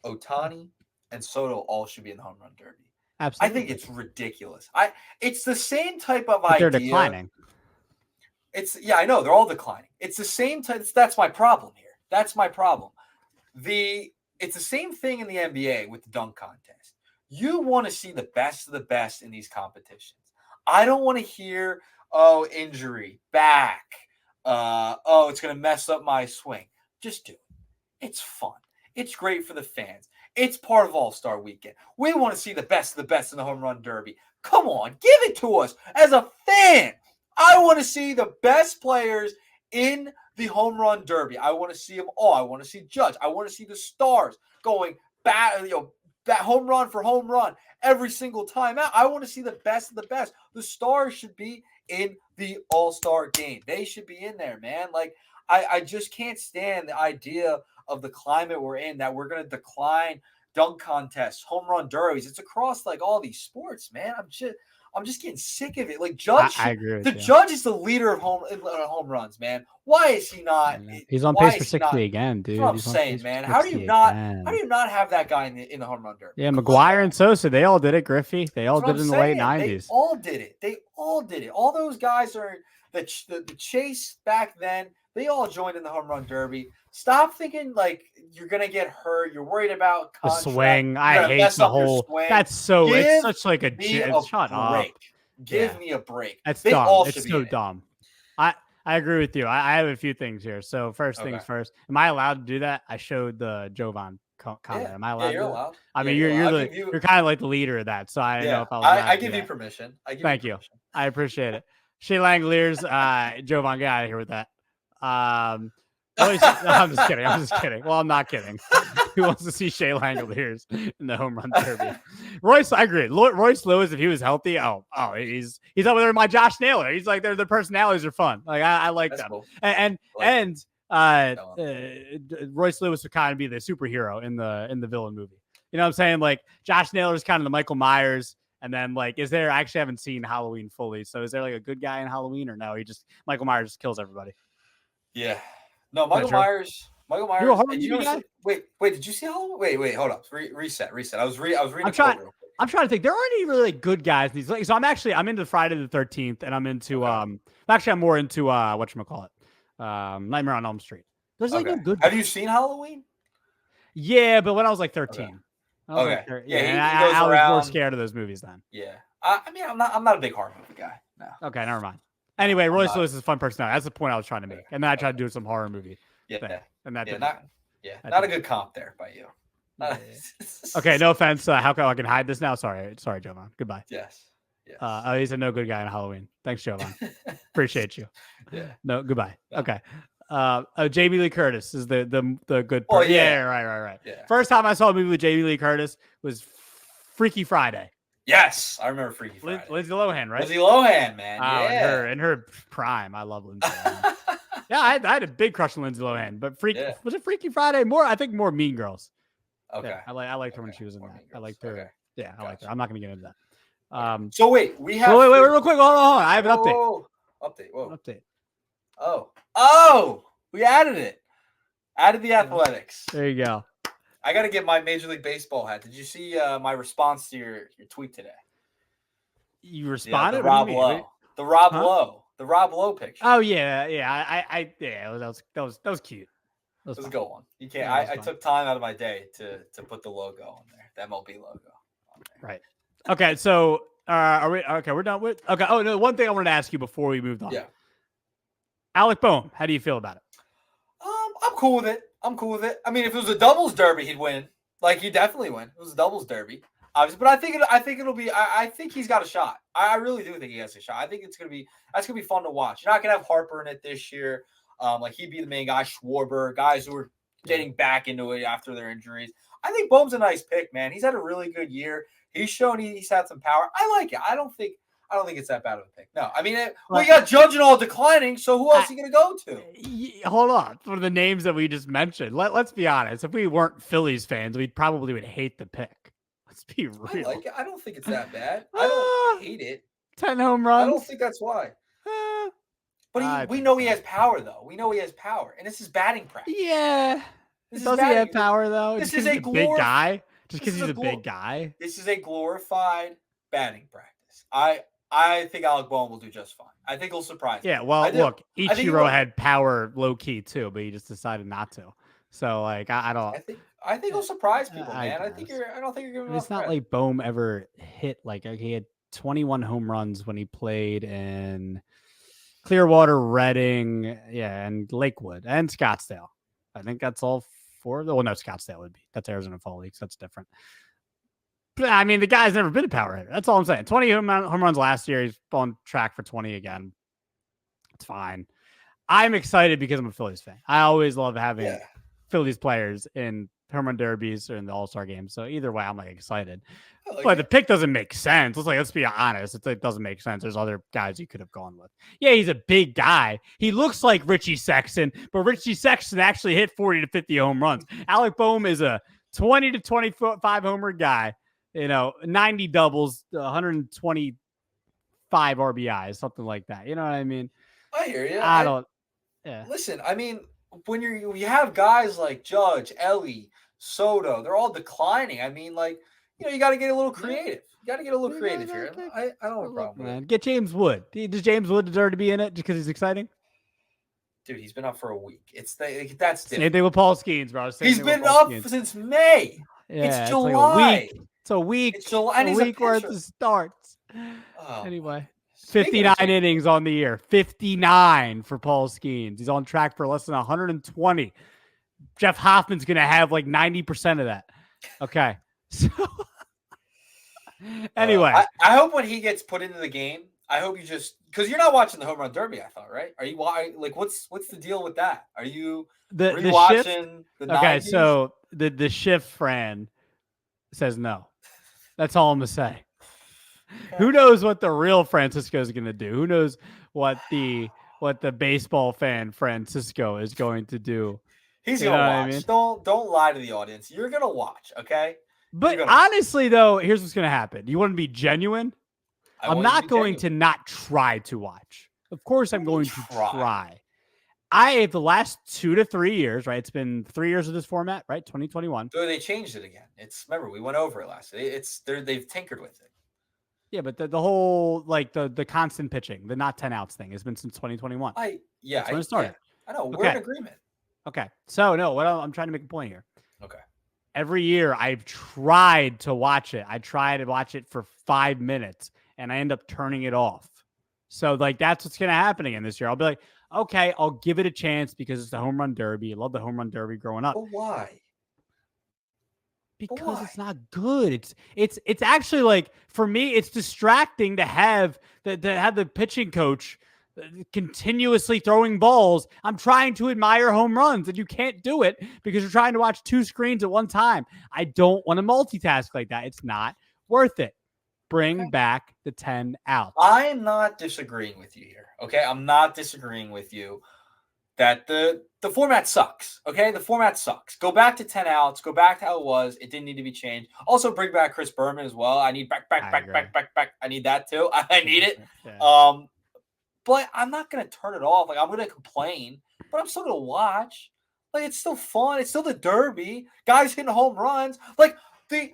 Speaker 2: Ohtani, and Soto all should be in the home run derby.
Speaker 1: Absolutely.
Speaker 2: I think it's ridiculous. It's the same type of idea.
Speaker 1: They're declining.
Speaker 2: I know. They're all declining. It's the same type. That's my problem here. That's my problem. It's the same thing in the NBA with the dunk contest. You want to see the best of the best in these competitions. I don't want to hear, injury, back. It's going to mess up my swing. Just do it. It's fun. It's great for the fans. It's part of All-Star Weekend. We want to see the best of the best in the home run derby. Come on, give it to us as a fan. I want to see the best players in the home run derby. I want to see them all. I want to see Judge. I want to see the stars going bat home run for home run every single time out. I want to see the best of the best. The stars should be in the All-Star game. They should be in there, man. Like I just can't stand the idea of the climate we're in, that we're going to decline dunk contests, home run derbies. It's across like all these sports, man. I'm just getting sick of it. Like Judge,
Speaker 1: I agree with you.
Speaker 2: Judge is the leader of home runs, man. Why is he not?
Speaker 1: He's on pace for 60 again, dude.
Speaker 2: That's what I'm saying, man. How do you not have that guy in the home run derby?
Speaker 1: Yeah, McGuire and Sosa, they all did it. Griffey, they all did it in the late 90s.
Speaker 2: They all did it. All those guys are the chase back then. They all joined in the home run derby. Stop thinking like you're gonna get hurt. You're worried about contract.
Speaker 1: The swing. I hate the whole. That's so. It's such like a. Shut up.
Speaker 2: Give me a break.
Speaker 1: That's dumb. It's so dumb. I agree with you. I have a few things here. So first things first. Am I allowed to do that? I showed the Jovan comment. Am I allowed?
Speaker 2: You're allowed.
Speaker 1: I mean, you're kind of like the leader of that. So I don't know if
Speaker 2: I give you permission.
Speaker 1: Thank you. I appreciate it. Shea Langoliers, Jovan, get out of here with that. I'm just kidding. Well, I'm not kidding. Who wants to see Shea Langoliers in the home run derby? Royce, I agree. Royce Lewis, if he was healthy, he's up there with my Josh Naylor. He's like their personalities are fun. Like I like them. Cool. And Royce Lewis would kind of be the superhero in the villain movie. You know what I'm saying? Like Josh Naylor is kind of the Michael Myers. And then, like, I actually haven't seen Halloween fully. So is there like a good guy in Halloween or no? Michael Myers just kills everybody.
Speaker 2: Yeah. No, Michael Myers. Michael Myers. Wait, did you see Halloween? Wait, hold up. Reset. I was reading. I'm trying
Speaker 1: to think. There aren't any really good guys in these. Like, so I'm into Friday the 13th, and I'm into I'm more into whatchamacallit, Nightmare on Elm Street. There's like no good guys.
Speaker 2: Have you seen Halloween?
Speaker 1: Yeah, but when I was like 13.
Speaker 2: Okay.
Speaker 1: I was more scared of those movies then.
Speaker 2: Yeah. I mean, I'm not a big horror movie guy. No.
Speaker 1: Okay, never mind. Anyway, Royce Lewis is a fun personality. That's the point I was trying to make. And then I tried to do some horror movie.
Speaker 2: Yeah.
Speaker 1: And that
Speaker 2: not a good comp there by you.
Speaker 1: Okay, no offense. How come I can hide this now? Sorry, Jovan. Goodbye.
Speaker 2: Yes.
Speaker 1: He's a no good guy on Halloween. Thanks, Jovan. Appreciate you.
Speaker 2: Yeah.
Speaker 1: No, goodbye. No. Okay. Jamie Lee Curtis is the good
Speaker 2: part.
Speaker 1: Oh, yeah, right.
Speaker 2: Yeah.
Speaker 1: First time I saw a movie with Jamie Lee Curtis was Freaky Friday.
Speaker 2: Yes, I remember Freaky Friday.
Speaker 1: Lindsay Lohan, right?
Speaker 2: Lindsay Lohan, man.
Speaker 1: Yeah. In her prime. I love Lindsay Lohan. Yeah, I had a big crush on Lindsay Lohan, but was it Freaky Friday? I think more Mean Girls.
Speaker 2: Okay.
Speaker 1: Yeah, I liked her when she was in that. I liked her. Okay. Yeah, I liked her. I'm not going to get into that.
Speaker 2: So wait, we have.
Speaker 1: Wait, real quick. Hold on. I have an update.
Speaker 2: Update. Oh, we added it. Added the Athletics.
Speaker 1: There you go.
Speaker 2: I got to get my Major League Baseball hat. Did you see my response to your tweet today?
Speaker 1: You responded?
Speaker 2: The Rob Lowe. The Rob Lowe. The Rob Lowe picture.
Speaker 1: Oh yeah. That was cute.
Speaker 2: That was a good one. You can't. I took time out of my day to put the logo on there, the MLB logo on there.
Speaker 1: Right. Okay. So are we? Okay, we're done with. Okay. Oh no. One thing I wanted to ask you before we moved on.
Speaker 2: Yeah.
Speaker 1: Alec Boehm, how do you feel about it?
Speaker 2: I'm cool with it. I mean, if it was a doubles derby, he'd win. Like, he'd definitely win. It was a doubles derby, obviously. But I think it'll be. I think he's got a shot. I really do think he has a shot. I think that's gonna be fun to watch. You're not gonna have Harper in it this year. Like, he'd be the main guy. Schwarber, guys who are getting back into it after their injuries. I think Boehm's a nice pick, man. He's had a really good year. He's shown he's had some power. I like it. I don't think it's that bad of a pick. No, I mean, we got Judge and all declining, so who else are you going to go to?
Speaker 1: Hold on. For the names that we just mentioned, let's be honest. If we weren't Phillies fans, we probably would hate the pick. Let's be real.
Speaker 2: I like it. I don't think it's that bad. I don't hate it.
Speaker 1: 10 home runs.
Speaker 2: I don't think that's why. But we know he has power, though. We know he has power, and this is batting practice.
Speaker 1: Yeah. Does he have power, though?
Speaker 2: This is a
Speaker 1: big guy. Just because he's a big guy.
Speaker 2: This is a glorified batting practice. I think Alec Boehm will do just fine. I think he'll surprise me.
Speaker 1: Yeah, well, look, Ichiro had power low key too, but he just decided not to. So, like, I don't.
Speaker 2: I think he'll surprise people, man. I don't think you're giving.
Speaker 1: It's not like Boehm ever hit like he had 21 home runs when he played in Clearwater, Reading, and Lakewood and Scottsdale. I think that's all four. Well, no, Scottsdale would be. That's Arizona Fall League, so that's different. But, I mean, the guy's never been a power hitter. That's all I'm saying. 20 home runs last year. He's on track for 20 again. It's fine. I'm excited because I'm a Phillies fan. I always love having Phillies players in home run derbies or in the All-Star games. So either way, I'm like excited. But the pick doesn't make sense. Let's be honest. It doesn't make sense. There's other guys you could have gone with. Yeah, he's a big guy. He looks like Richie Sexton, but Richie Sexton actually hit 40 to 50 home runs. Alec Boehm is a 20 to 25 homer guy. 90 doubles, 125 RBIs, something like that. You know what I mean?
Speaker 2: I hear you.
Speaker 1: I don't. Yeah.
Speaker 2: Listen, I mean, when you have guys like Judge, Ellie, Soto, they're all declining. I mean, like, you got to get a little creative. You got to get a little creative here. I don't have a problem,
Speaker 1: man. Get James Wood. Does James Wood deserve to be in it just because he's exciting?
Speaker 2: Dude, he's been up for a week. That's different.
Speaker 1: Same thing with Paul Skenes, bro.
Speaker 2: He's been up since May.
Speaker 1: Yeah,
Speaker 2: it's July.
Speaker 1: Like it's a week.
Speaker 2: It's a week
Speaker 1: worth of starts.
Speaker 2: Oh,
Speaker 1: anyway, 59 innings on the year. 59 for Paul Skenes. He's on track for less than 120. Jeff Hoffman's going to have like 90% of that. Okay. So anyway.
Speaker 2: I hope when he gets put into the game, I hope you because you're not watching the home run derby, I thought, right? Are you like what's the deal with that? Are you watching
Speaker 1: shift?
Speaker 2: The 90s?
Speaker 1: Okay, so the shift Fran says no. That's all I'm gonna say. Okay. Who knows what the real Francisco is gonna do? Who knows what the baseball fan Francisco is going to do?
Speaker 2: He's gonna watch. I mean? Don't lie to the audience. You're gonna watch, okay?
Speaker 1: But honestly, though, here's what's gonna happen. You want to be genuine? I'm not going to not try to watch. Of course, I'm going to try. I have the last 2 to 3 years, right? It's been 3 years of this format, right? 2021.
Speaker 2: So they changed it again. Remember, we went over it last. They've tinkered with it.
Speaker 1: Yeah, but the whole the constant pitching, the not 10 outs thing has been since 2021.
Speaker 2: That's
Speaker 1: when it started.
Speaker 2: I know. We're in agreement.
Speaker 1: Okay. So no, I'm trying to make a point here.
Speaker 2: Okay.
Speaker 1: Every year I've tried to watch it. I try to watch it for 5 minutes and I end up turning it off. So that's what's going to happen again this year. I'll be like, okay, I'll give it a chance because it's the home run derby. I love the home run derby growing up.
Speaker 2: But why?
Speaker 1: Because it's not good. It's actually like, for me, it's distracting to have the pitching coach continuously throwing balls. I'm trying to admire home runs, and you can't do it because you're trying to watch 2 screens at one time. I don't want to multitask like that. It's not worth it. Bring back the 10 outs.
Speaker 2: I am not disagreeing with you here. Okay, I'm not disagreeing with you that the format sucks. Okay, the format sucks. Go back to 10 outs. Go back to how it was. It didn't need to be changed. Also, bring back Chris Berman as well. I need back. I need that too. I need it. Yeah. But I'm not gonna turn it off. Like, I'm gonna complain, but I'm still gonna watch. Like, it's still fun. It's still the Derby. Guys hitting home runs. Like, the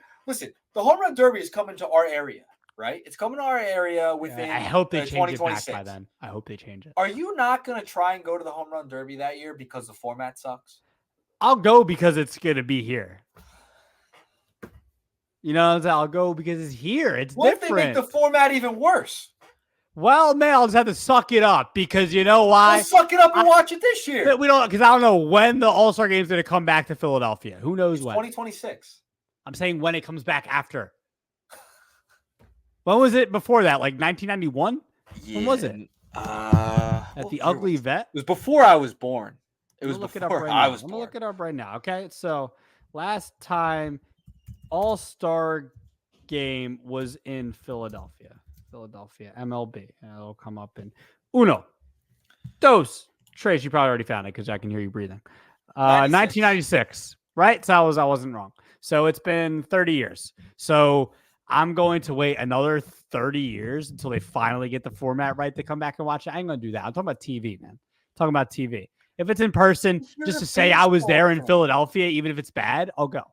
Speaker 2: home run Derby is coming to our area, right? It's coming to our area within.
Speaker 1: I hope they change it back by then. I hope they change it.
Speaker 2: Are you not gonna try and go to the home run Derby that year because the format sucks?
Speaker 1: I'll go because it's gonna be here. You know, I'll go because it's here. It's different. What if they make
Speaker 2: the format even worse?
Speaker 1: Well, man, I'll just have to suck it up because you know why?
Speaker 2: We'll suck it up and watch it this year.
Speaker 1: We don't, because I don't know when the All-Star game is going to come back to Philadelphia. Who knows when?
Speaker 2: 2026.
Speaker 1: I'm saying when it comes back after. When was it before that? Like 1991? Yeah. When was it? At the Ugly Vet?
Speaker 2: It was before I was born. It was before I was born.
Speaker 1: Let me look it up right now. Okay, so last time All-Star game was in Philadelphia. MLB. It'll come up in uno, dos, tres. You probably already found it because I can hear you breathing. 1996, right? So I wasn't wrong. So it's been 30 years. So I'm going to wait another 30 years until they finally get the format right to come back and watch it. I ain't going to do that. I'm talking about TV, man. I'm talking about TV. If it's in person, just to say I was there in Philadelphia, even if it's bad, I'll go.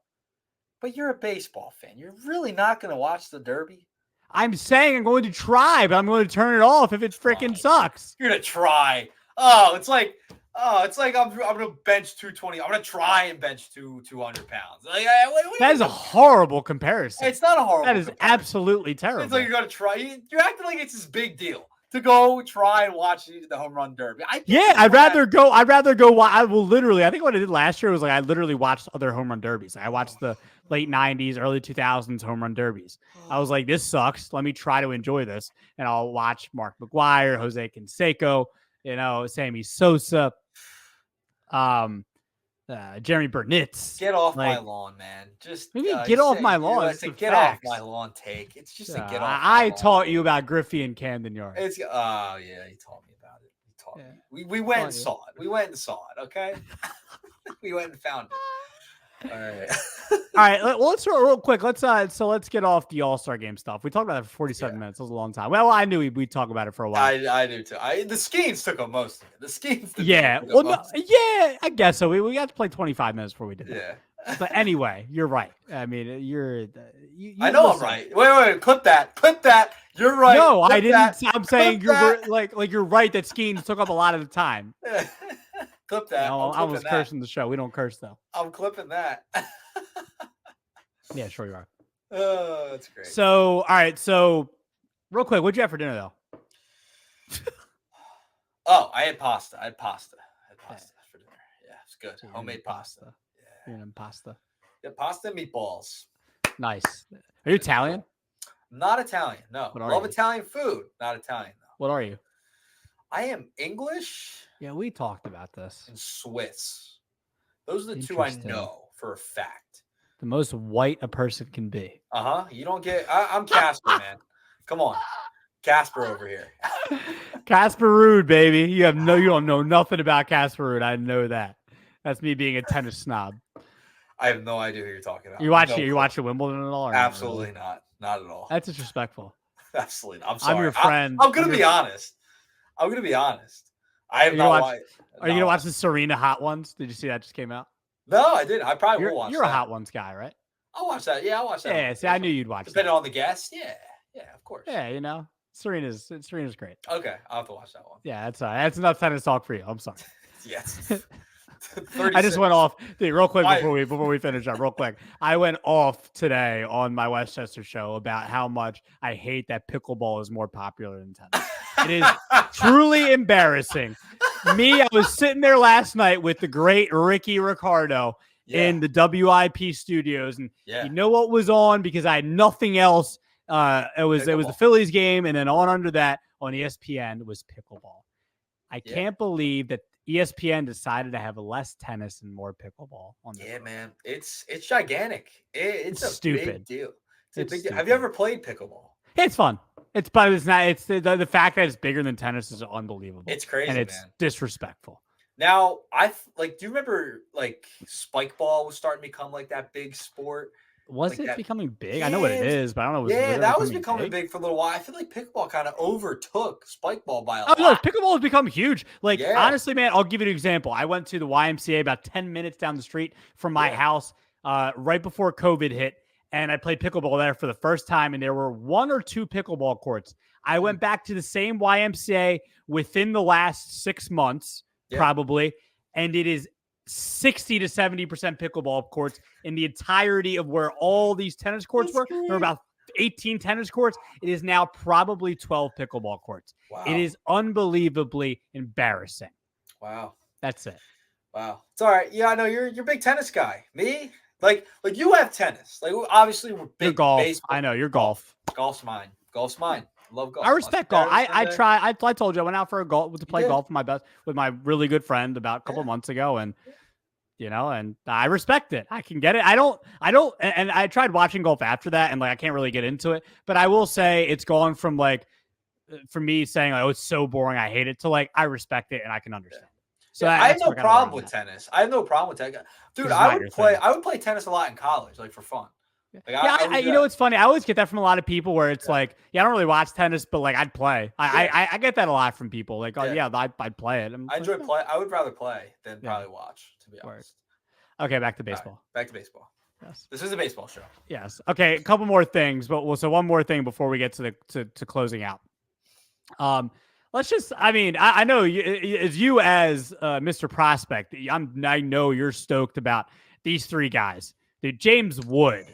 Speaker 2: But you're a baseball fan. You're really not going to watch the Derby?
Speaker 1: I'm saying I'm going to try, but I'm going to turn it off if it freaking sucks.
Speaker 2: You're going to try. It's like I'm going to bench 220. I'm going to try and bench 200 pounds. Like,
Speaker 1: that is a horrible comparison.
Speaker 2: It's not a horrible
Speaker 1: That is absolutely terrible.
Speaker 2: It's like you're going to try. You're acting like it's this big deal to go try and watch the home run Derby.
Speaker 1: I'd rather go. I will literally. I think what I did last year was like I literally watched other home run derbies. I watched the late 90s, early 2000s home run derbies. I was like, this sucks. Let me try to enjoy this, and I'll watch Mark McGwire, Jose Canseco, Sammy Sosa, Jeremy Burnitz.
Speaker 2: Get off my lawn, man. Just
Speaker 1: get off my lawn.
Speaker 2: It's a get off my lawn take. It's just a get off.
Speaker 1: I taught you about Griffey and Camden Yards.
Speaker 2: It's yeah, he taught me about it. He taught me. We went and saw it. We went and saw it. Okay, we went and found it. All right.
Speaker 1: All right. Well, let's real quick. Let's get off the All-Star game stuff. We talked about it for 47 minutes. It was a long time. Well, I knew we'd talk about it for a while.
Speaker 2: I do too. The Skenes took up most of it. The Skenes.
Speaker 1: Yeah. Well, yeah. I guess so. We got to play 25 minutes before we did that.
Speaker 2: Yeah.
Speaker 1: But anyway, you're right. I mean,
Speaker 2: I know I'm right. Wait. Clip that. You're right.
Speaker 1: No, I didn't. I'm saying you're like you're right that Skenes took up a lot of the time.
Speaker 2: Clip that.
Speaker 1: No, I was cursing the show. We don't curse though.
Speaker 2: I'm clipping that.
Speaker 1: Yeah, sure you are.
Speaker 2: Oh, that's great.
Speaker 1: So, all right. So, real quick, what'd you have for dinner though?
Speaker 2: I had pasta. I had pasta for dinner. Yeah, it's good. So homemade pasta.
Speaker 1: Yeah. You're in pasta.
Speaker 2: Yeah, pasta and meatballs.
Speaker 1: Nice. Are you Italian?
Speaker 2: Not Italian. No. Love Italian food. Not Italian though.
Speaker 1: What are you?
Speaker 2: I am English.
Speaker 1: Yeah, we talked about this.
Speaker 2: And Swiss. Those are the two I know for a fact.
Speaker 1: The most white a person can be.
Speaker 2: You don't get. I'm Casper, man. Come on, Casper over here.
Speaker 1: Casper Ruud, baby. You don't know nothing about Casper Ruud. I know that. That's me being a tennis snob.
Speaker 2: I have no idea who you're talking about.
Speaker 1: You watching Wimbledon at all?
Speaker 2: Absolutely not. Not at all.
Speaker 1: That's disrespectful.
Speaker 2: Absolutely not. I'm sorry.
Speaker 1: I'm your friend.
Speaker 2: I'm going to be honest. I have not watched.
Speaker 1: Are you going to watch the Serena Hot Ones? Did you see that just came out?
Speaker 2: No, I didn't. I probably will watch that.
Speaker 1: You're a Hot Ones guy, right?
Speaker 2: I'll watch that. Yeah, I'll watch that.
Speaker 1: Yeah, see, I knew you'd watch
Speaker 2: Depending on the guest. Yeah, of course.
Speaker 1: Yeah, Serena's great.
Speaker 2: Okay, I'll have to watch that one.
Speaker 1: Yeah, that's enough tennis talk for you. I'm sorry.
Speaker 2: Yes.
Speaker 1: I just went off, dude, real quick before we finish up, real quick. I went off today on my Westchester show about how much I hate that pickleball is more popular than tennis. It is truly embarrassing. I was sitting there last night with the great Ricky Ricardo, in the WIP studios. And you know what was on, because I had nothing else. It was the Phillies game, and then on under that on ESPN was pickleball. I can't believe that ESPN decided to have less tennis and more pickleball on this.
Speaker 2: Yeah, man. It's gigantic. It's a
Speaker 1: stupid
Speaker 2: big deal. It's a big deal. Have you ever played pickleball?
Speaker 1: It's fun. It's not. It's the fact that it's bigger than tennis is unbelievable.
Speaker 2: It's crazy,
Speaker 1: and it's
Speaker 2: man.
Speaker 1: Disrespectful.
Speaker 2: Now, do you remember spike ball was starting to become that big sport?
Speaker 1: Was it becoming big? I know what it is, but I don't know. Was
Speaker 2: that was becoming big for a little while. I feel like pickleball kind of overtook spike ball by a lot.
Speaker 1: No, pickleball has become huge. Honestly, man, I'll give you an example. I went to the YMCA about 10 minutes down the street from my house right before COVID hit, and I played pickleball there for the first time, and there were 1 or 2 pickleball courts. I went back to the same YMCA within the last 6 months, probably, and it is 60 to 70% pickleball courts in the entirety of where all these tennis courts were. There were about 18 tennis courts. It is now probably 12 pickleball courts.
Speaker 2: Wow.
Speaker 1: It is unbelievably embarrassing.
Speaker 2: Wow.
Speaker 1: That's it.
Speaker 2: Wow. It's all right. Yeah, I know you're a big tennis guy. Me? Like you have tennis. Obviously we're big
Speaker 1: golf.
Speaker 2: Baseball.
Speaker 1: I know you're golf.
Speaker 2: Golf's mine. Love golf.
Speaker 1: I respect golf. I told you I went out for a golf to play golf with my really good friend about a couple of months ago, and and I respect it. I can get it. I don't, and I tried watching golf after that, and I can't really get into it. But I will say it's gone from for me saying oh it's so boring, I hate it, to I respect it and I can understand. So
Speaker 2: I have no problem with tennis. I have no problem with tennis, dude. I would play tennis a lot in college, for fun.
Speaker 1: It's funny. I always get that from a lot of people where it's I don't really watch tennis, but I'd play. I get that a lot from people. I'd play it.
Speaker 2: I enjoy play. I would rather play than probably watch, to be honest.
Speaker 1: Okay, back to baseball.
Speaker 2: Right, back to baseball. Yes, this is a baseball show.
Speaker 1: Yes. Okay, a couple more things, but so one more thing before we get to closing out. Let's just. I know you as Mr. Prospect. I know you're stoked about these 3 guys. Dude, James Wood.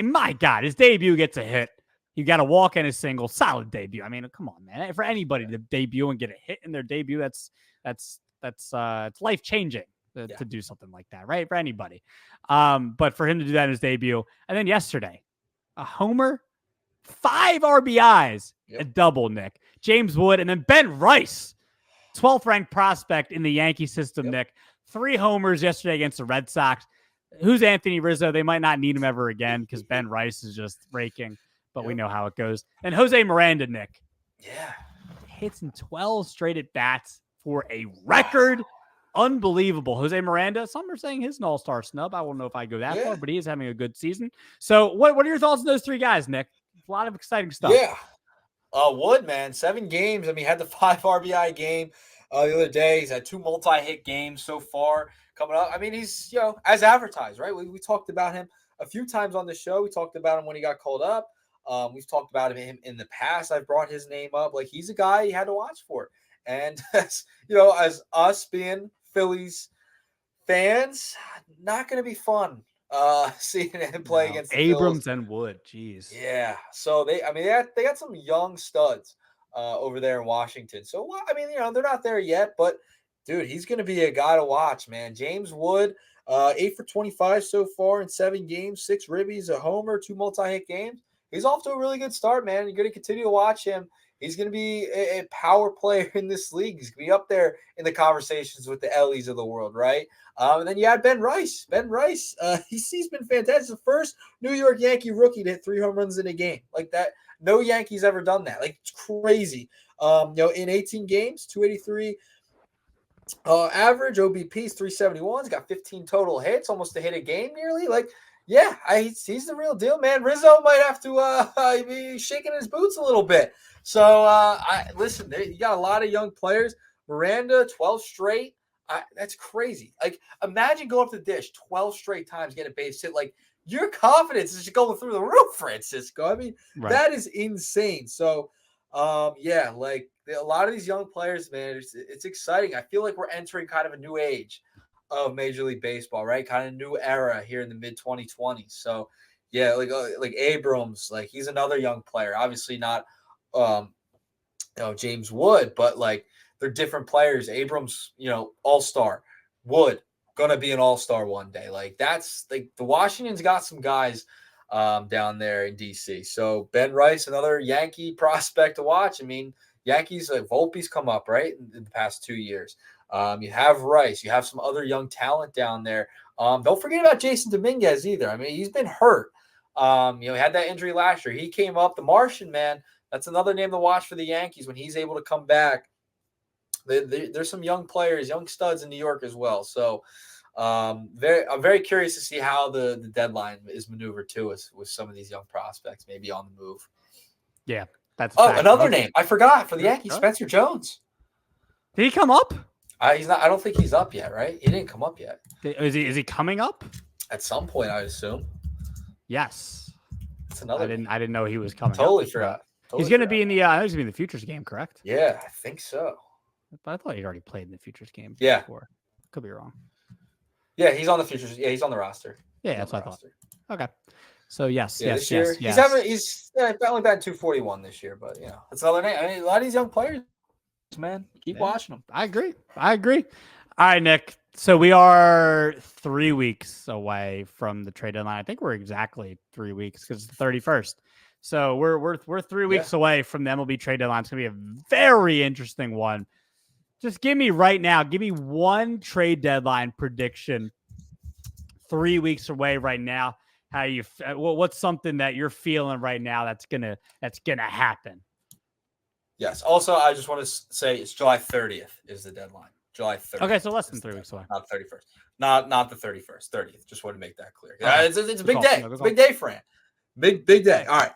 Speaker 1: My God, his debut gets a hit. You got a walk and a single, solid debut. Come on, man. For anybody to debut and get a hit in their debut, that's it's life changing to do something like that, right? For anybody. But for him to do that in his debut, and then yesterday, a homer, 5 RBIs, a double, Nick. James Wood, and then Ben Rice, 12th ranked prospect in the Yankee system, Nick. 3 homers yesterday against the Red Sox. Who's Anthony Rizzo? They might not need him ever again because Ben Rice is just raking, but we know how it goes. And Jose Miranda, Nick.
Speaker 2: Yeah.
Speaker 1: Hits in 12 straight at bats for a record. Unbelievable. Jose Miranda, some are saying he's an all-star snub. I don't know if I go that far, but he is having a good season. So what are your thoughts on those 3 guys, Nick? A lot of exciting stuff.
Speaker 2: Yeah. Wood, man, 7 games. He had the 5 RBI game the other day. He's had 2 multi-hit games so far coming up. He's, as advertised, right? We talked about him a few times on the show. We talked about him when he got called up. We've talked about him in the past. I've brought his name up. He's a guy you had to watch for. And, as us being Phillies fans, not going to be fun seeing him play against the
Speaker 1: Abrams
Speaker 2: Phils.
Speaker 1: and Wood. Jeez.
Speaker 2: Yeah. So they got some young studs over there in Washington. So, they're not there yet, but dude, he's going to be a guy to watch, man. James Wood, 8 for 25 so far in 7 games, 6 ribbies, a homer, 2 multi-hit games. He's off to a really good start, man. You're going to continue to watch him. He's going to be a power player in this league. He's going to be up there in the conversations with the Ellies of the world, right? And then you had Ben Rice. Ben Rice, he's been fantastic. The first New York Yankee rookie to hit 3 home runs in a game like that. No Yankees ever done that. It's crazy. In 18 games, 283 average, OBP's 371. He's got 15 total hits, almost a hit a game nearly. He's the real deal, man. Rizzo might have to be shaking his boots a little bit. So, listen, you got a lot of young players. Miranda, 12 straight. That's crazy. Imagine going up the dish 12 straight times, getting a base hit. Your confidence is just going through the roof, Francisco. That is insane. So, a lot of these young players, man, it's exciting. I feel like we're entering kind of a new age of Major League Baseball, right? Kind of new era here in the mid-2020s. So, Abrams, he's another young player. Obviously not, James Wood, but they're different players. Abrams, All-Star. Wood, going to be an all-star one day. Like that's like the Washington's got some guys down there in DC. So Ben Rice, another Yankee prospect to watch. I mean, Yankees, like Volpe's come up, right, in the past 2 years. You have Rice. You have some other young talent down there. Don't forget about Jason Dominguez either. I mean, he's been hurt. He had that injury last year. He came up. The Martian, man, that's another name to watch for the Yankees when he's able to come back. There's some young players, young studs in New York as well. So I'm very curious to see how the deadline is maneuvered too with some of these young prospects maybe on the move.
Speaker 1: Yeah. That's
Speaker 2: another name I forgot for the Yankees, Spencer Jones.
Speaker 1: Did he come up?
Speaker 2: He's not. I don't think he's up yet. Right? He didn't come up yet.
Speaker 1: Is he coming up
Speaker 2: at some point? I assume.
Speaker 1: Yes.
Speaker 2: That's another.
Speaker 1: I didn't know he was coming.
Speaker 2: Totally forgot.
Speaker 1: He's going to be in the. I know he's going to be in the Futures game, correct?
Speaker 2: Yeah, I think so.
Speaker 1: But I thought he'd already played in the Futures game.
Speaker 2: Yeah.
Speaker 1: Before. Could be wrong.
Speaker 2: Yeah, he's on the Futures. Yeah, he's on the roster.
Speaker 1: Yeah, that's what I thought. Okay. So yes,
Speaker 2: this year he's only batting 241 this year, but that's another name. I mean, a lot of these young players, man, keep watching them.
Speaker 1: I agree. All right, Nick. So we are 3 weeks away from the trade deadline. I think we're exactly 3 weeks because it's the 31st. So we're 3 weeks away from the MLB trade deadline. It's gonna be a very interesting one. Just give me one trade deadline prediction. 3 weeks away right now. What's something that you're feeling right now that's gonna happen?
Speaker 2: Yes. Also, I just want to say it's July 30th is the deadline. July 30th.
Speaker 1: Okay, so less than 3 weeks away.
Speaker 2: Not 31st. Not the 31st. 30th. Just want to make that clear.
Speaker 1: Okay.
Speaker 2: It's a big day. It's a big day, Fran. Big day. All right.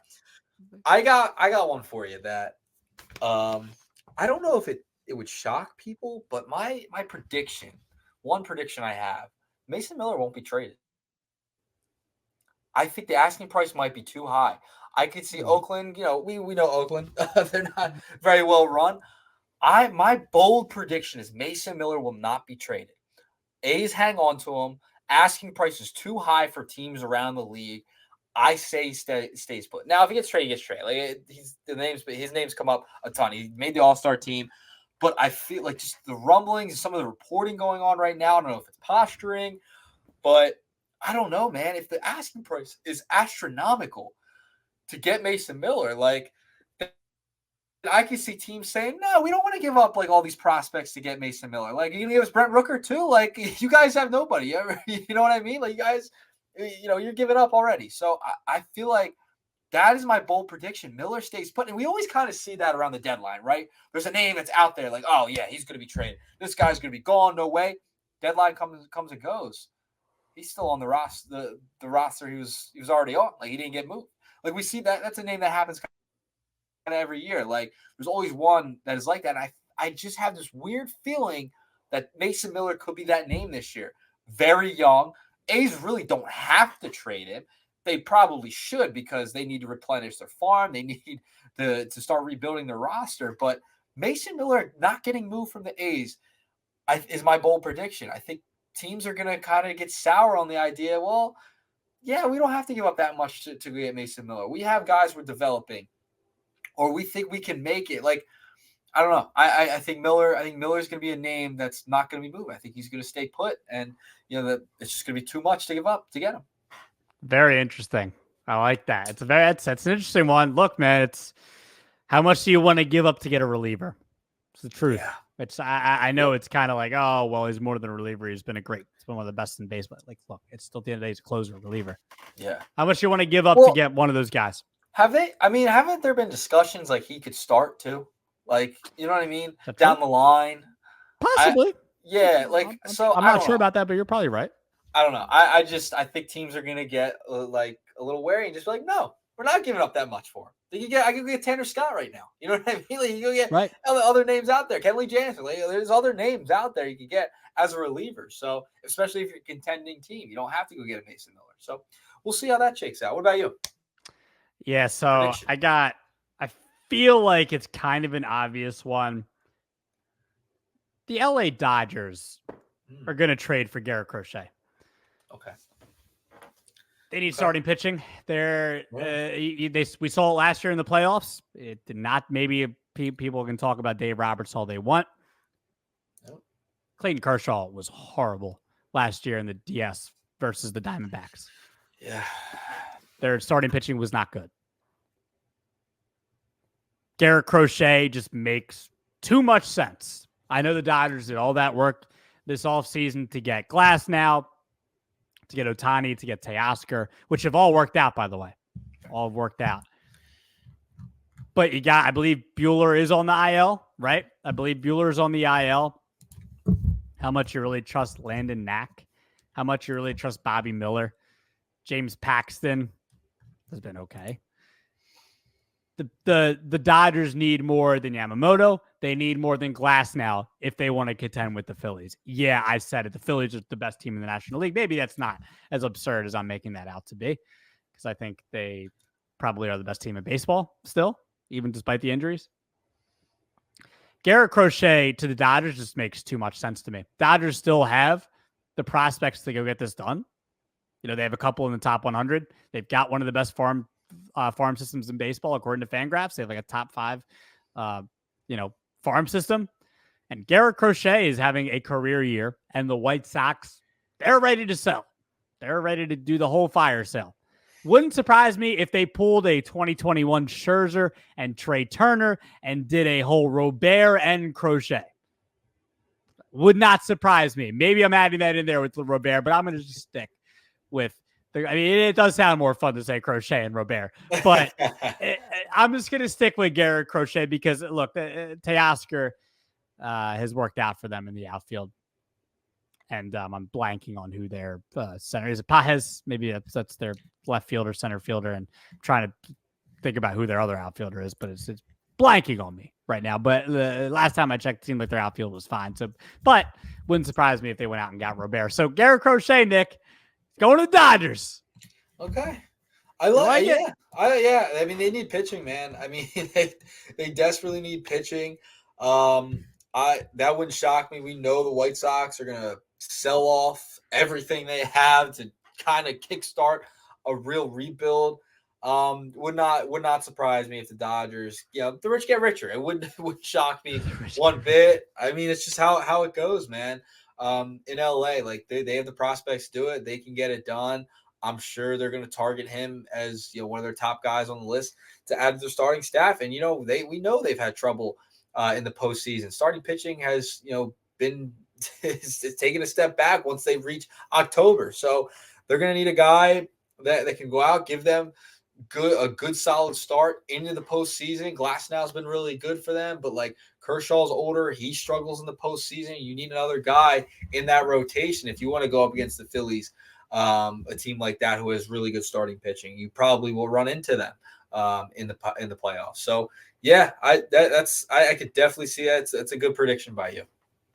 Speaker 2: I got one for you that I don't know if it would shock people, but my prediction, one prediction I have, Mason Miller won't be traded. I think the asking price might be too high. I could see Oakland, we know Oakland. They're not very well run. My bold prediction is Mason Miller will not be traded. A's hang on to him. Asking price is too high for teams around the league. I say he stays put. Now, if he gets traded, he gets traded. Like his names come up a ton. He made the All-Star team. But I feel like just the rumblings and some of the reporting going on right now, I don't know if it's posturing, but I don't know, man. If the asking price is astronomical to get Mason Miller, like I can see teams saying, no, we don't want to give up like all these prospects to get Mason Miller. Like, you're going to give us Brent Rooker too? Like, you guys have nobody. You know what I mean? Like, you guys, you're giving up already. So I feel like that is my bold prediction. Miller stays put. And we always kind of see that around the deadline, right? There's a name that's out there like, oh, yeah, he's going to be traded. This guy's going to be gone. No way. Deadline comes and goes. He's still on the roster. The roster he was already on. Like, he didn't get moved. Like, we see that. That's a name that happens kind of every year. Like, there's always one that is like that. And I just have this weird feeling that Mason Miller could be that name this year. Very young. A's really don't have to trade him. They probably should because they need to replenish their farm. They need to start rebuilding their roster. But Mason Miller not getting moved from the A's is my bold prediction. I think teams are going to kind of get sour on the idea, well, yeah, we don't have to give up that much to get Mason Miller. We have guys we're developing, or we think we can make it. Like, I don't know. I think Miller's going to be a name that's not going to be moved. I think he's going to stay put, and that it's just going to be too much to give up to get him. Very interesting. I like that. That's an interesting one. Look, man, it's how much do you want to give up to get a reliever? It's the truth. Yeah. It's I know it's kind of like, oh, well, he's more than a reliever. He's been one of the best in baseball. Like, look, it's still at the end of the day, he's a closer, reliever. Yeah. How much do you want to give up to get one of those guys? Haven't there been discussions like he could start too? Like, you know what I mean? Down the line. Possibly. I'm not sure about that, but you're probably right. I don't know. I think teams are going to get like a little wary and just be like, no, we're not giving up that much for him. I could get Tanner Scott right now. You know what I mean? Like, you can get other names out there. Kenley Jansen. Like, there's other names out there you can get as a reliever. So, especially if you're a contending team, you don't have to go get a Mason Miller. So, we'll see how that shakes out. What about you? Yeah, so prediction. I feel like it's kind of an obvious one. The LA Dodgers are going to trade for Garrett Crochet. Okay. They need starting pitching. We saw it last year in the playoffs. It did not. Maybe people can talk about Dave Roberts all they want. Nope. Clayton Kershaw was horrible
Speaker 1: last year in the DS versus the Diamondbacks.
Speaker 2: Yeah.
Speaker 1: Their starting pitching was not good. Garrett Crochet just makes too much sense. I know the Dodgers did all that work this offseason to get Glasnow, to get Ohtani, to get Teoscar, which have all worked out, by the way. All worked out. But you got, I believe Buehler is on the IL, right? I believe Buehler is on the IL. How much you really trust Landon Knack? How much you really trust Bobby Miller? James Paxton has been okay. The Dodgers need more than Yamamoto. They need more than Glasnow if they want to contend with the Phillies. Yeah, I said it. The Phillies are the best team in the National League. Maybe that's not as absurd as I'm making that out to be, because I think they probably are the best team in baseball still, even despite the injuries. Garrett Crochet to the Dodgers just makes too much sense to me. Dodgers still have the prospects to go get this done. You know, they have a couple in the top 100. They've got one of the best farm systems in baseball, according to Fangraphs. They have like a top 5, farm system. And Garrett Crochet is having a career year, and the White Sox, they're ready to sell. They're ready to do the whole fire sale. Wouldn't surprise me if they pulled a 2021 Scherzer and Trey Turner and did a whole Robert and Crochet. Would not surprise me. Maybe I'm adding that in there with Robert, but I'm going to just stick with it does sound more fun to say Crochet and Robert, but I'm just going to stick with Garrett Crochet because, look, Teoscar has worked out for them in the outfield. And I'm blanking on who their center is. Pajes, maybe that's their left fielder, center fielder, and I'm trying to think about who their other outfielder is, but it's blanking on me right now. But the last time I checked, it seemed like their outfield was fine. So, but wouldn't surprise me if they went out and got Robert. So Garrett Crochet, Nick, going to the Dodgers.
Speaker 2: Okay. I like it. I mean, they need pitching, man. I mean, they desperately need pitching. That wouldn't shock me. We know the White Sox are gonna sell off everything they have to kind of kickstart a real rebuild. Would not surprise me if the Dodgers, the rich get richer. It wouldn't shock me one bit. I mean, it's just how it goes, man. In LA, like they have the prospects to do it. They can get it done. I'm sure they're going to target him as one of their top guys on the list to add to their starting staff. And we know they've had trouble in the postseason. Starting pitching has been it's taking a step back once they reach October. So they're going to need a guy that can go out, give them a good solid start into the postseason. Glasnow's been really good for them, but like Kershaw's older, he struggles in the postseason. You need another guy in that rotation if you want to go up against the Phillies. A team like that who has really good starting pitching, you probably will run into them in the playoffs. So yeah, I could definitely see that. It's a good prediction by you.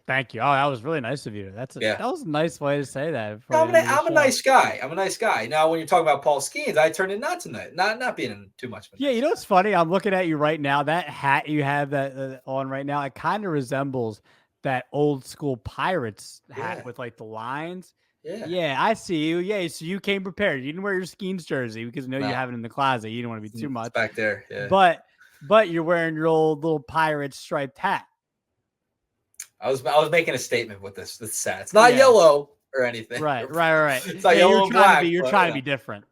Speaker 1: Thank you. Oh, that was really nice of you. That was a nice way to say that.
Speaker 2: I'm a nice guy. I'm a nice guy. Now, when you're talking about Paul Skenes, I turn it not being too much.
Speaker 1: Yeah, you know what's funny? I'm looking at you right now. That hat you have that on right now, it kind of resembles that old school Pirates hat with like the lines. Yeah, I see you. Yeah, so you came prepared. You didn't wear your Skenes jersey because you have it in the closet. You didn't want to be too much
Speaker 2: back there. Yeah,
Speaker 1: but you're wearing your old little Pirates striped hat.
Speaker 2: I was making a statement with this set. It's not yellow or anything.
Speaker 1: Right.
Speaker 2: It's not yellow and black.
Speaker 1: You're trying to be different.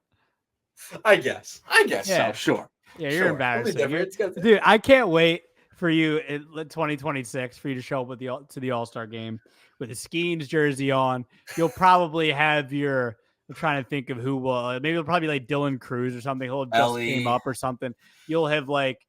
Speaker 2: I guess so. Sure.
Speaker 1: Yeah, you're embarrassing. Dude, I can't wait for you in 2026 for you to show up to the All-Star game with a Skenes jersey on. You'll probably have I'm trying to think of who will. Maybe it'll probably be like Dylan Cruz or something. He'll just came up or something. You'll have like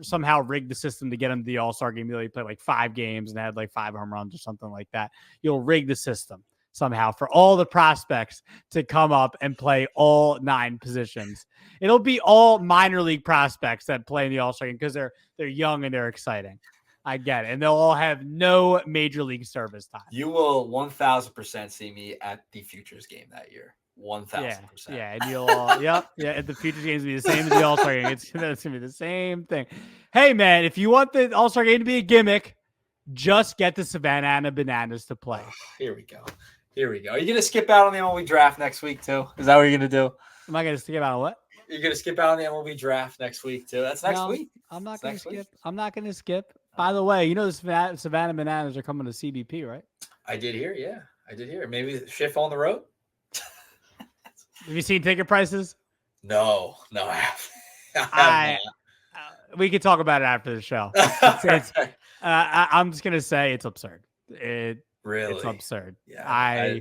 Speaker 1: somehow rigged the system to get him to the All-Star game. He played like 5 games and had like 5 home runs or something like that. You'll rig the system somehow for all the prospects to come up and play all 9 positions. It'll be all minor league prospects that play in the All-Star game because they're young and they're exciting. I get it. And they'll all have no major league service time.
Speaker 2: You will 1,000% see me at the Futures game that year. 1,000%.
Speaker 1: Yeah, and you'll all, the Futures games will be the same as the All-Star game. It's going to be the same thing. Hey, man, if you want the All-Star game to be a gimmick, just get the Savannah Bananas to play.
Speaker 2: Here we go. Are you going to skip out on the MLB draft next week, too? Is that what you're going to do?
Speaker 1: Am I going to skip out on what?
Speaker 2: You're going to skip out on the MLB draft next week, too. That's next week.
Speaker 1: I'm not going to skip. I'm not going to skip. By the way, the Savannah Bananas are coming to CBP, right?
Speaker 2: I did hear, yeah. I did hear. Maybe shift on the road.
Speaker 1: Have you seen ticket prices?
Speaker 2: No, I haven't.
Speaker 1: We can talk about it after the show. I'm just gonna say it's absurd. It's absurd.
Speaker 2: Yeah,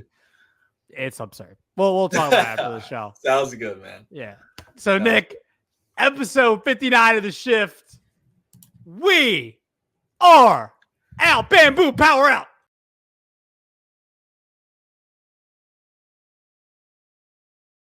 Speaker 1: it's absurd. Well, we'll talk about it after the show.
Speaker 2: Sounds good, man.
Speaker 1: Yeah. So Nick, episode 59 of The Shift. We are out. Bamboo, power out.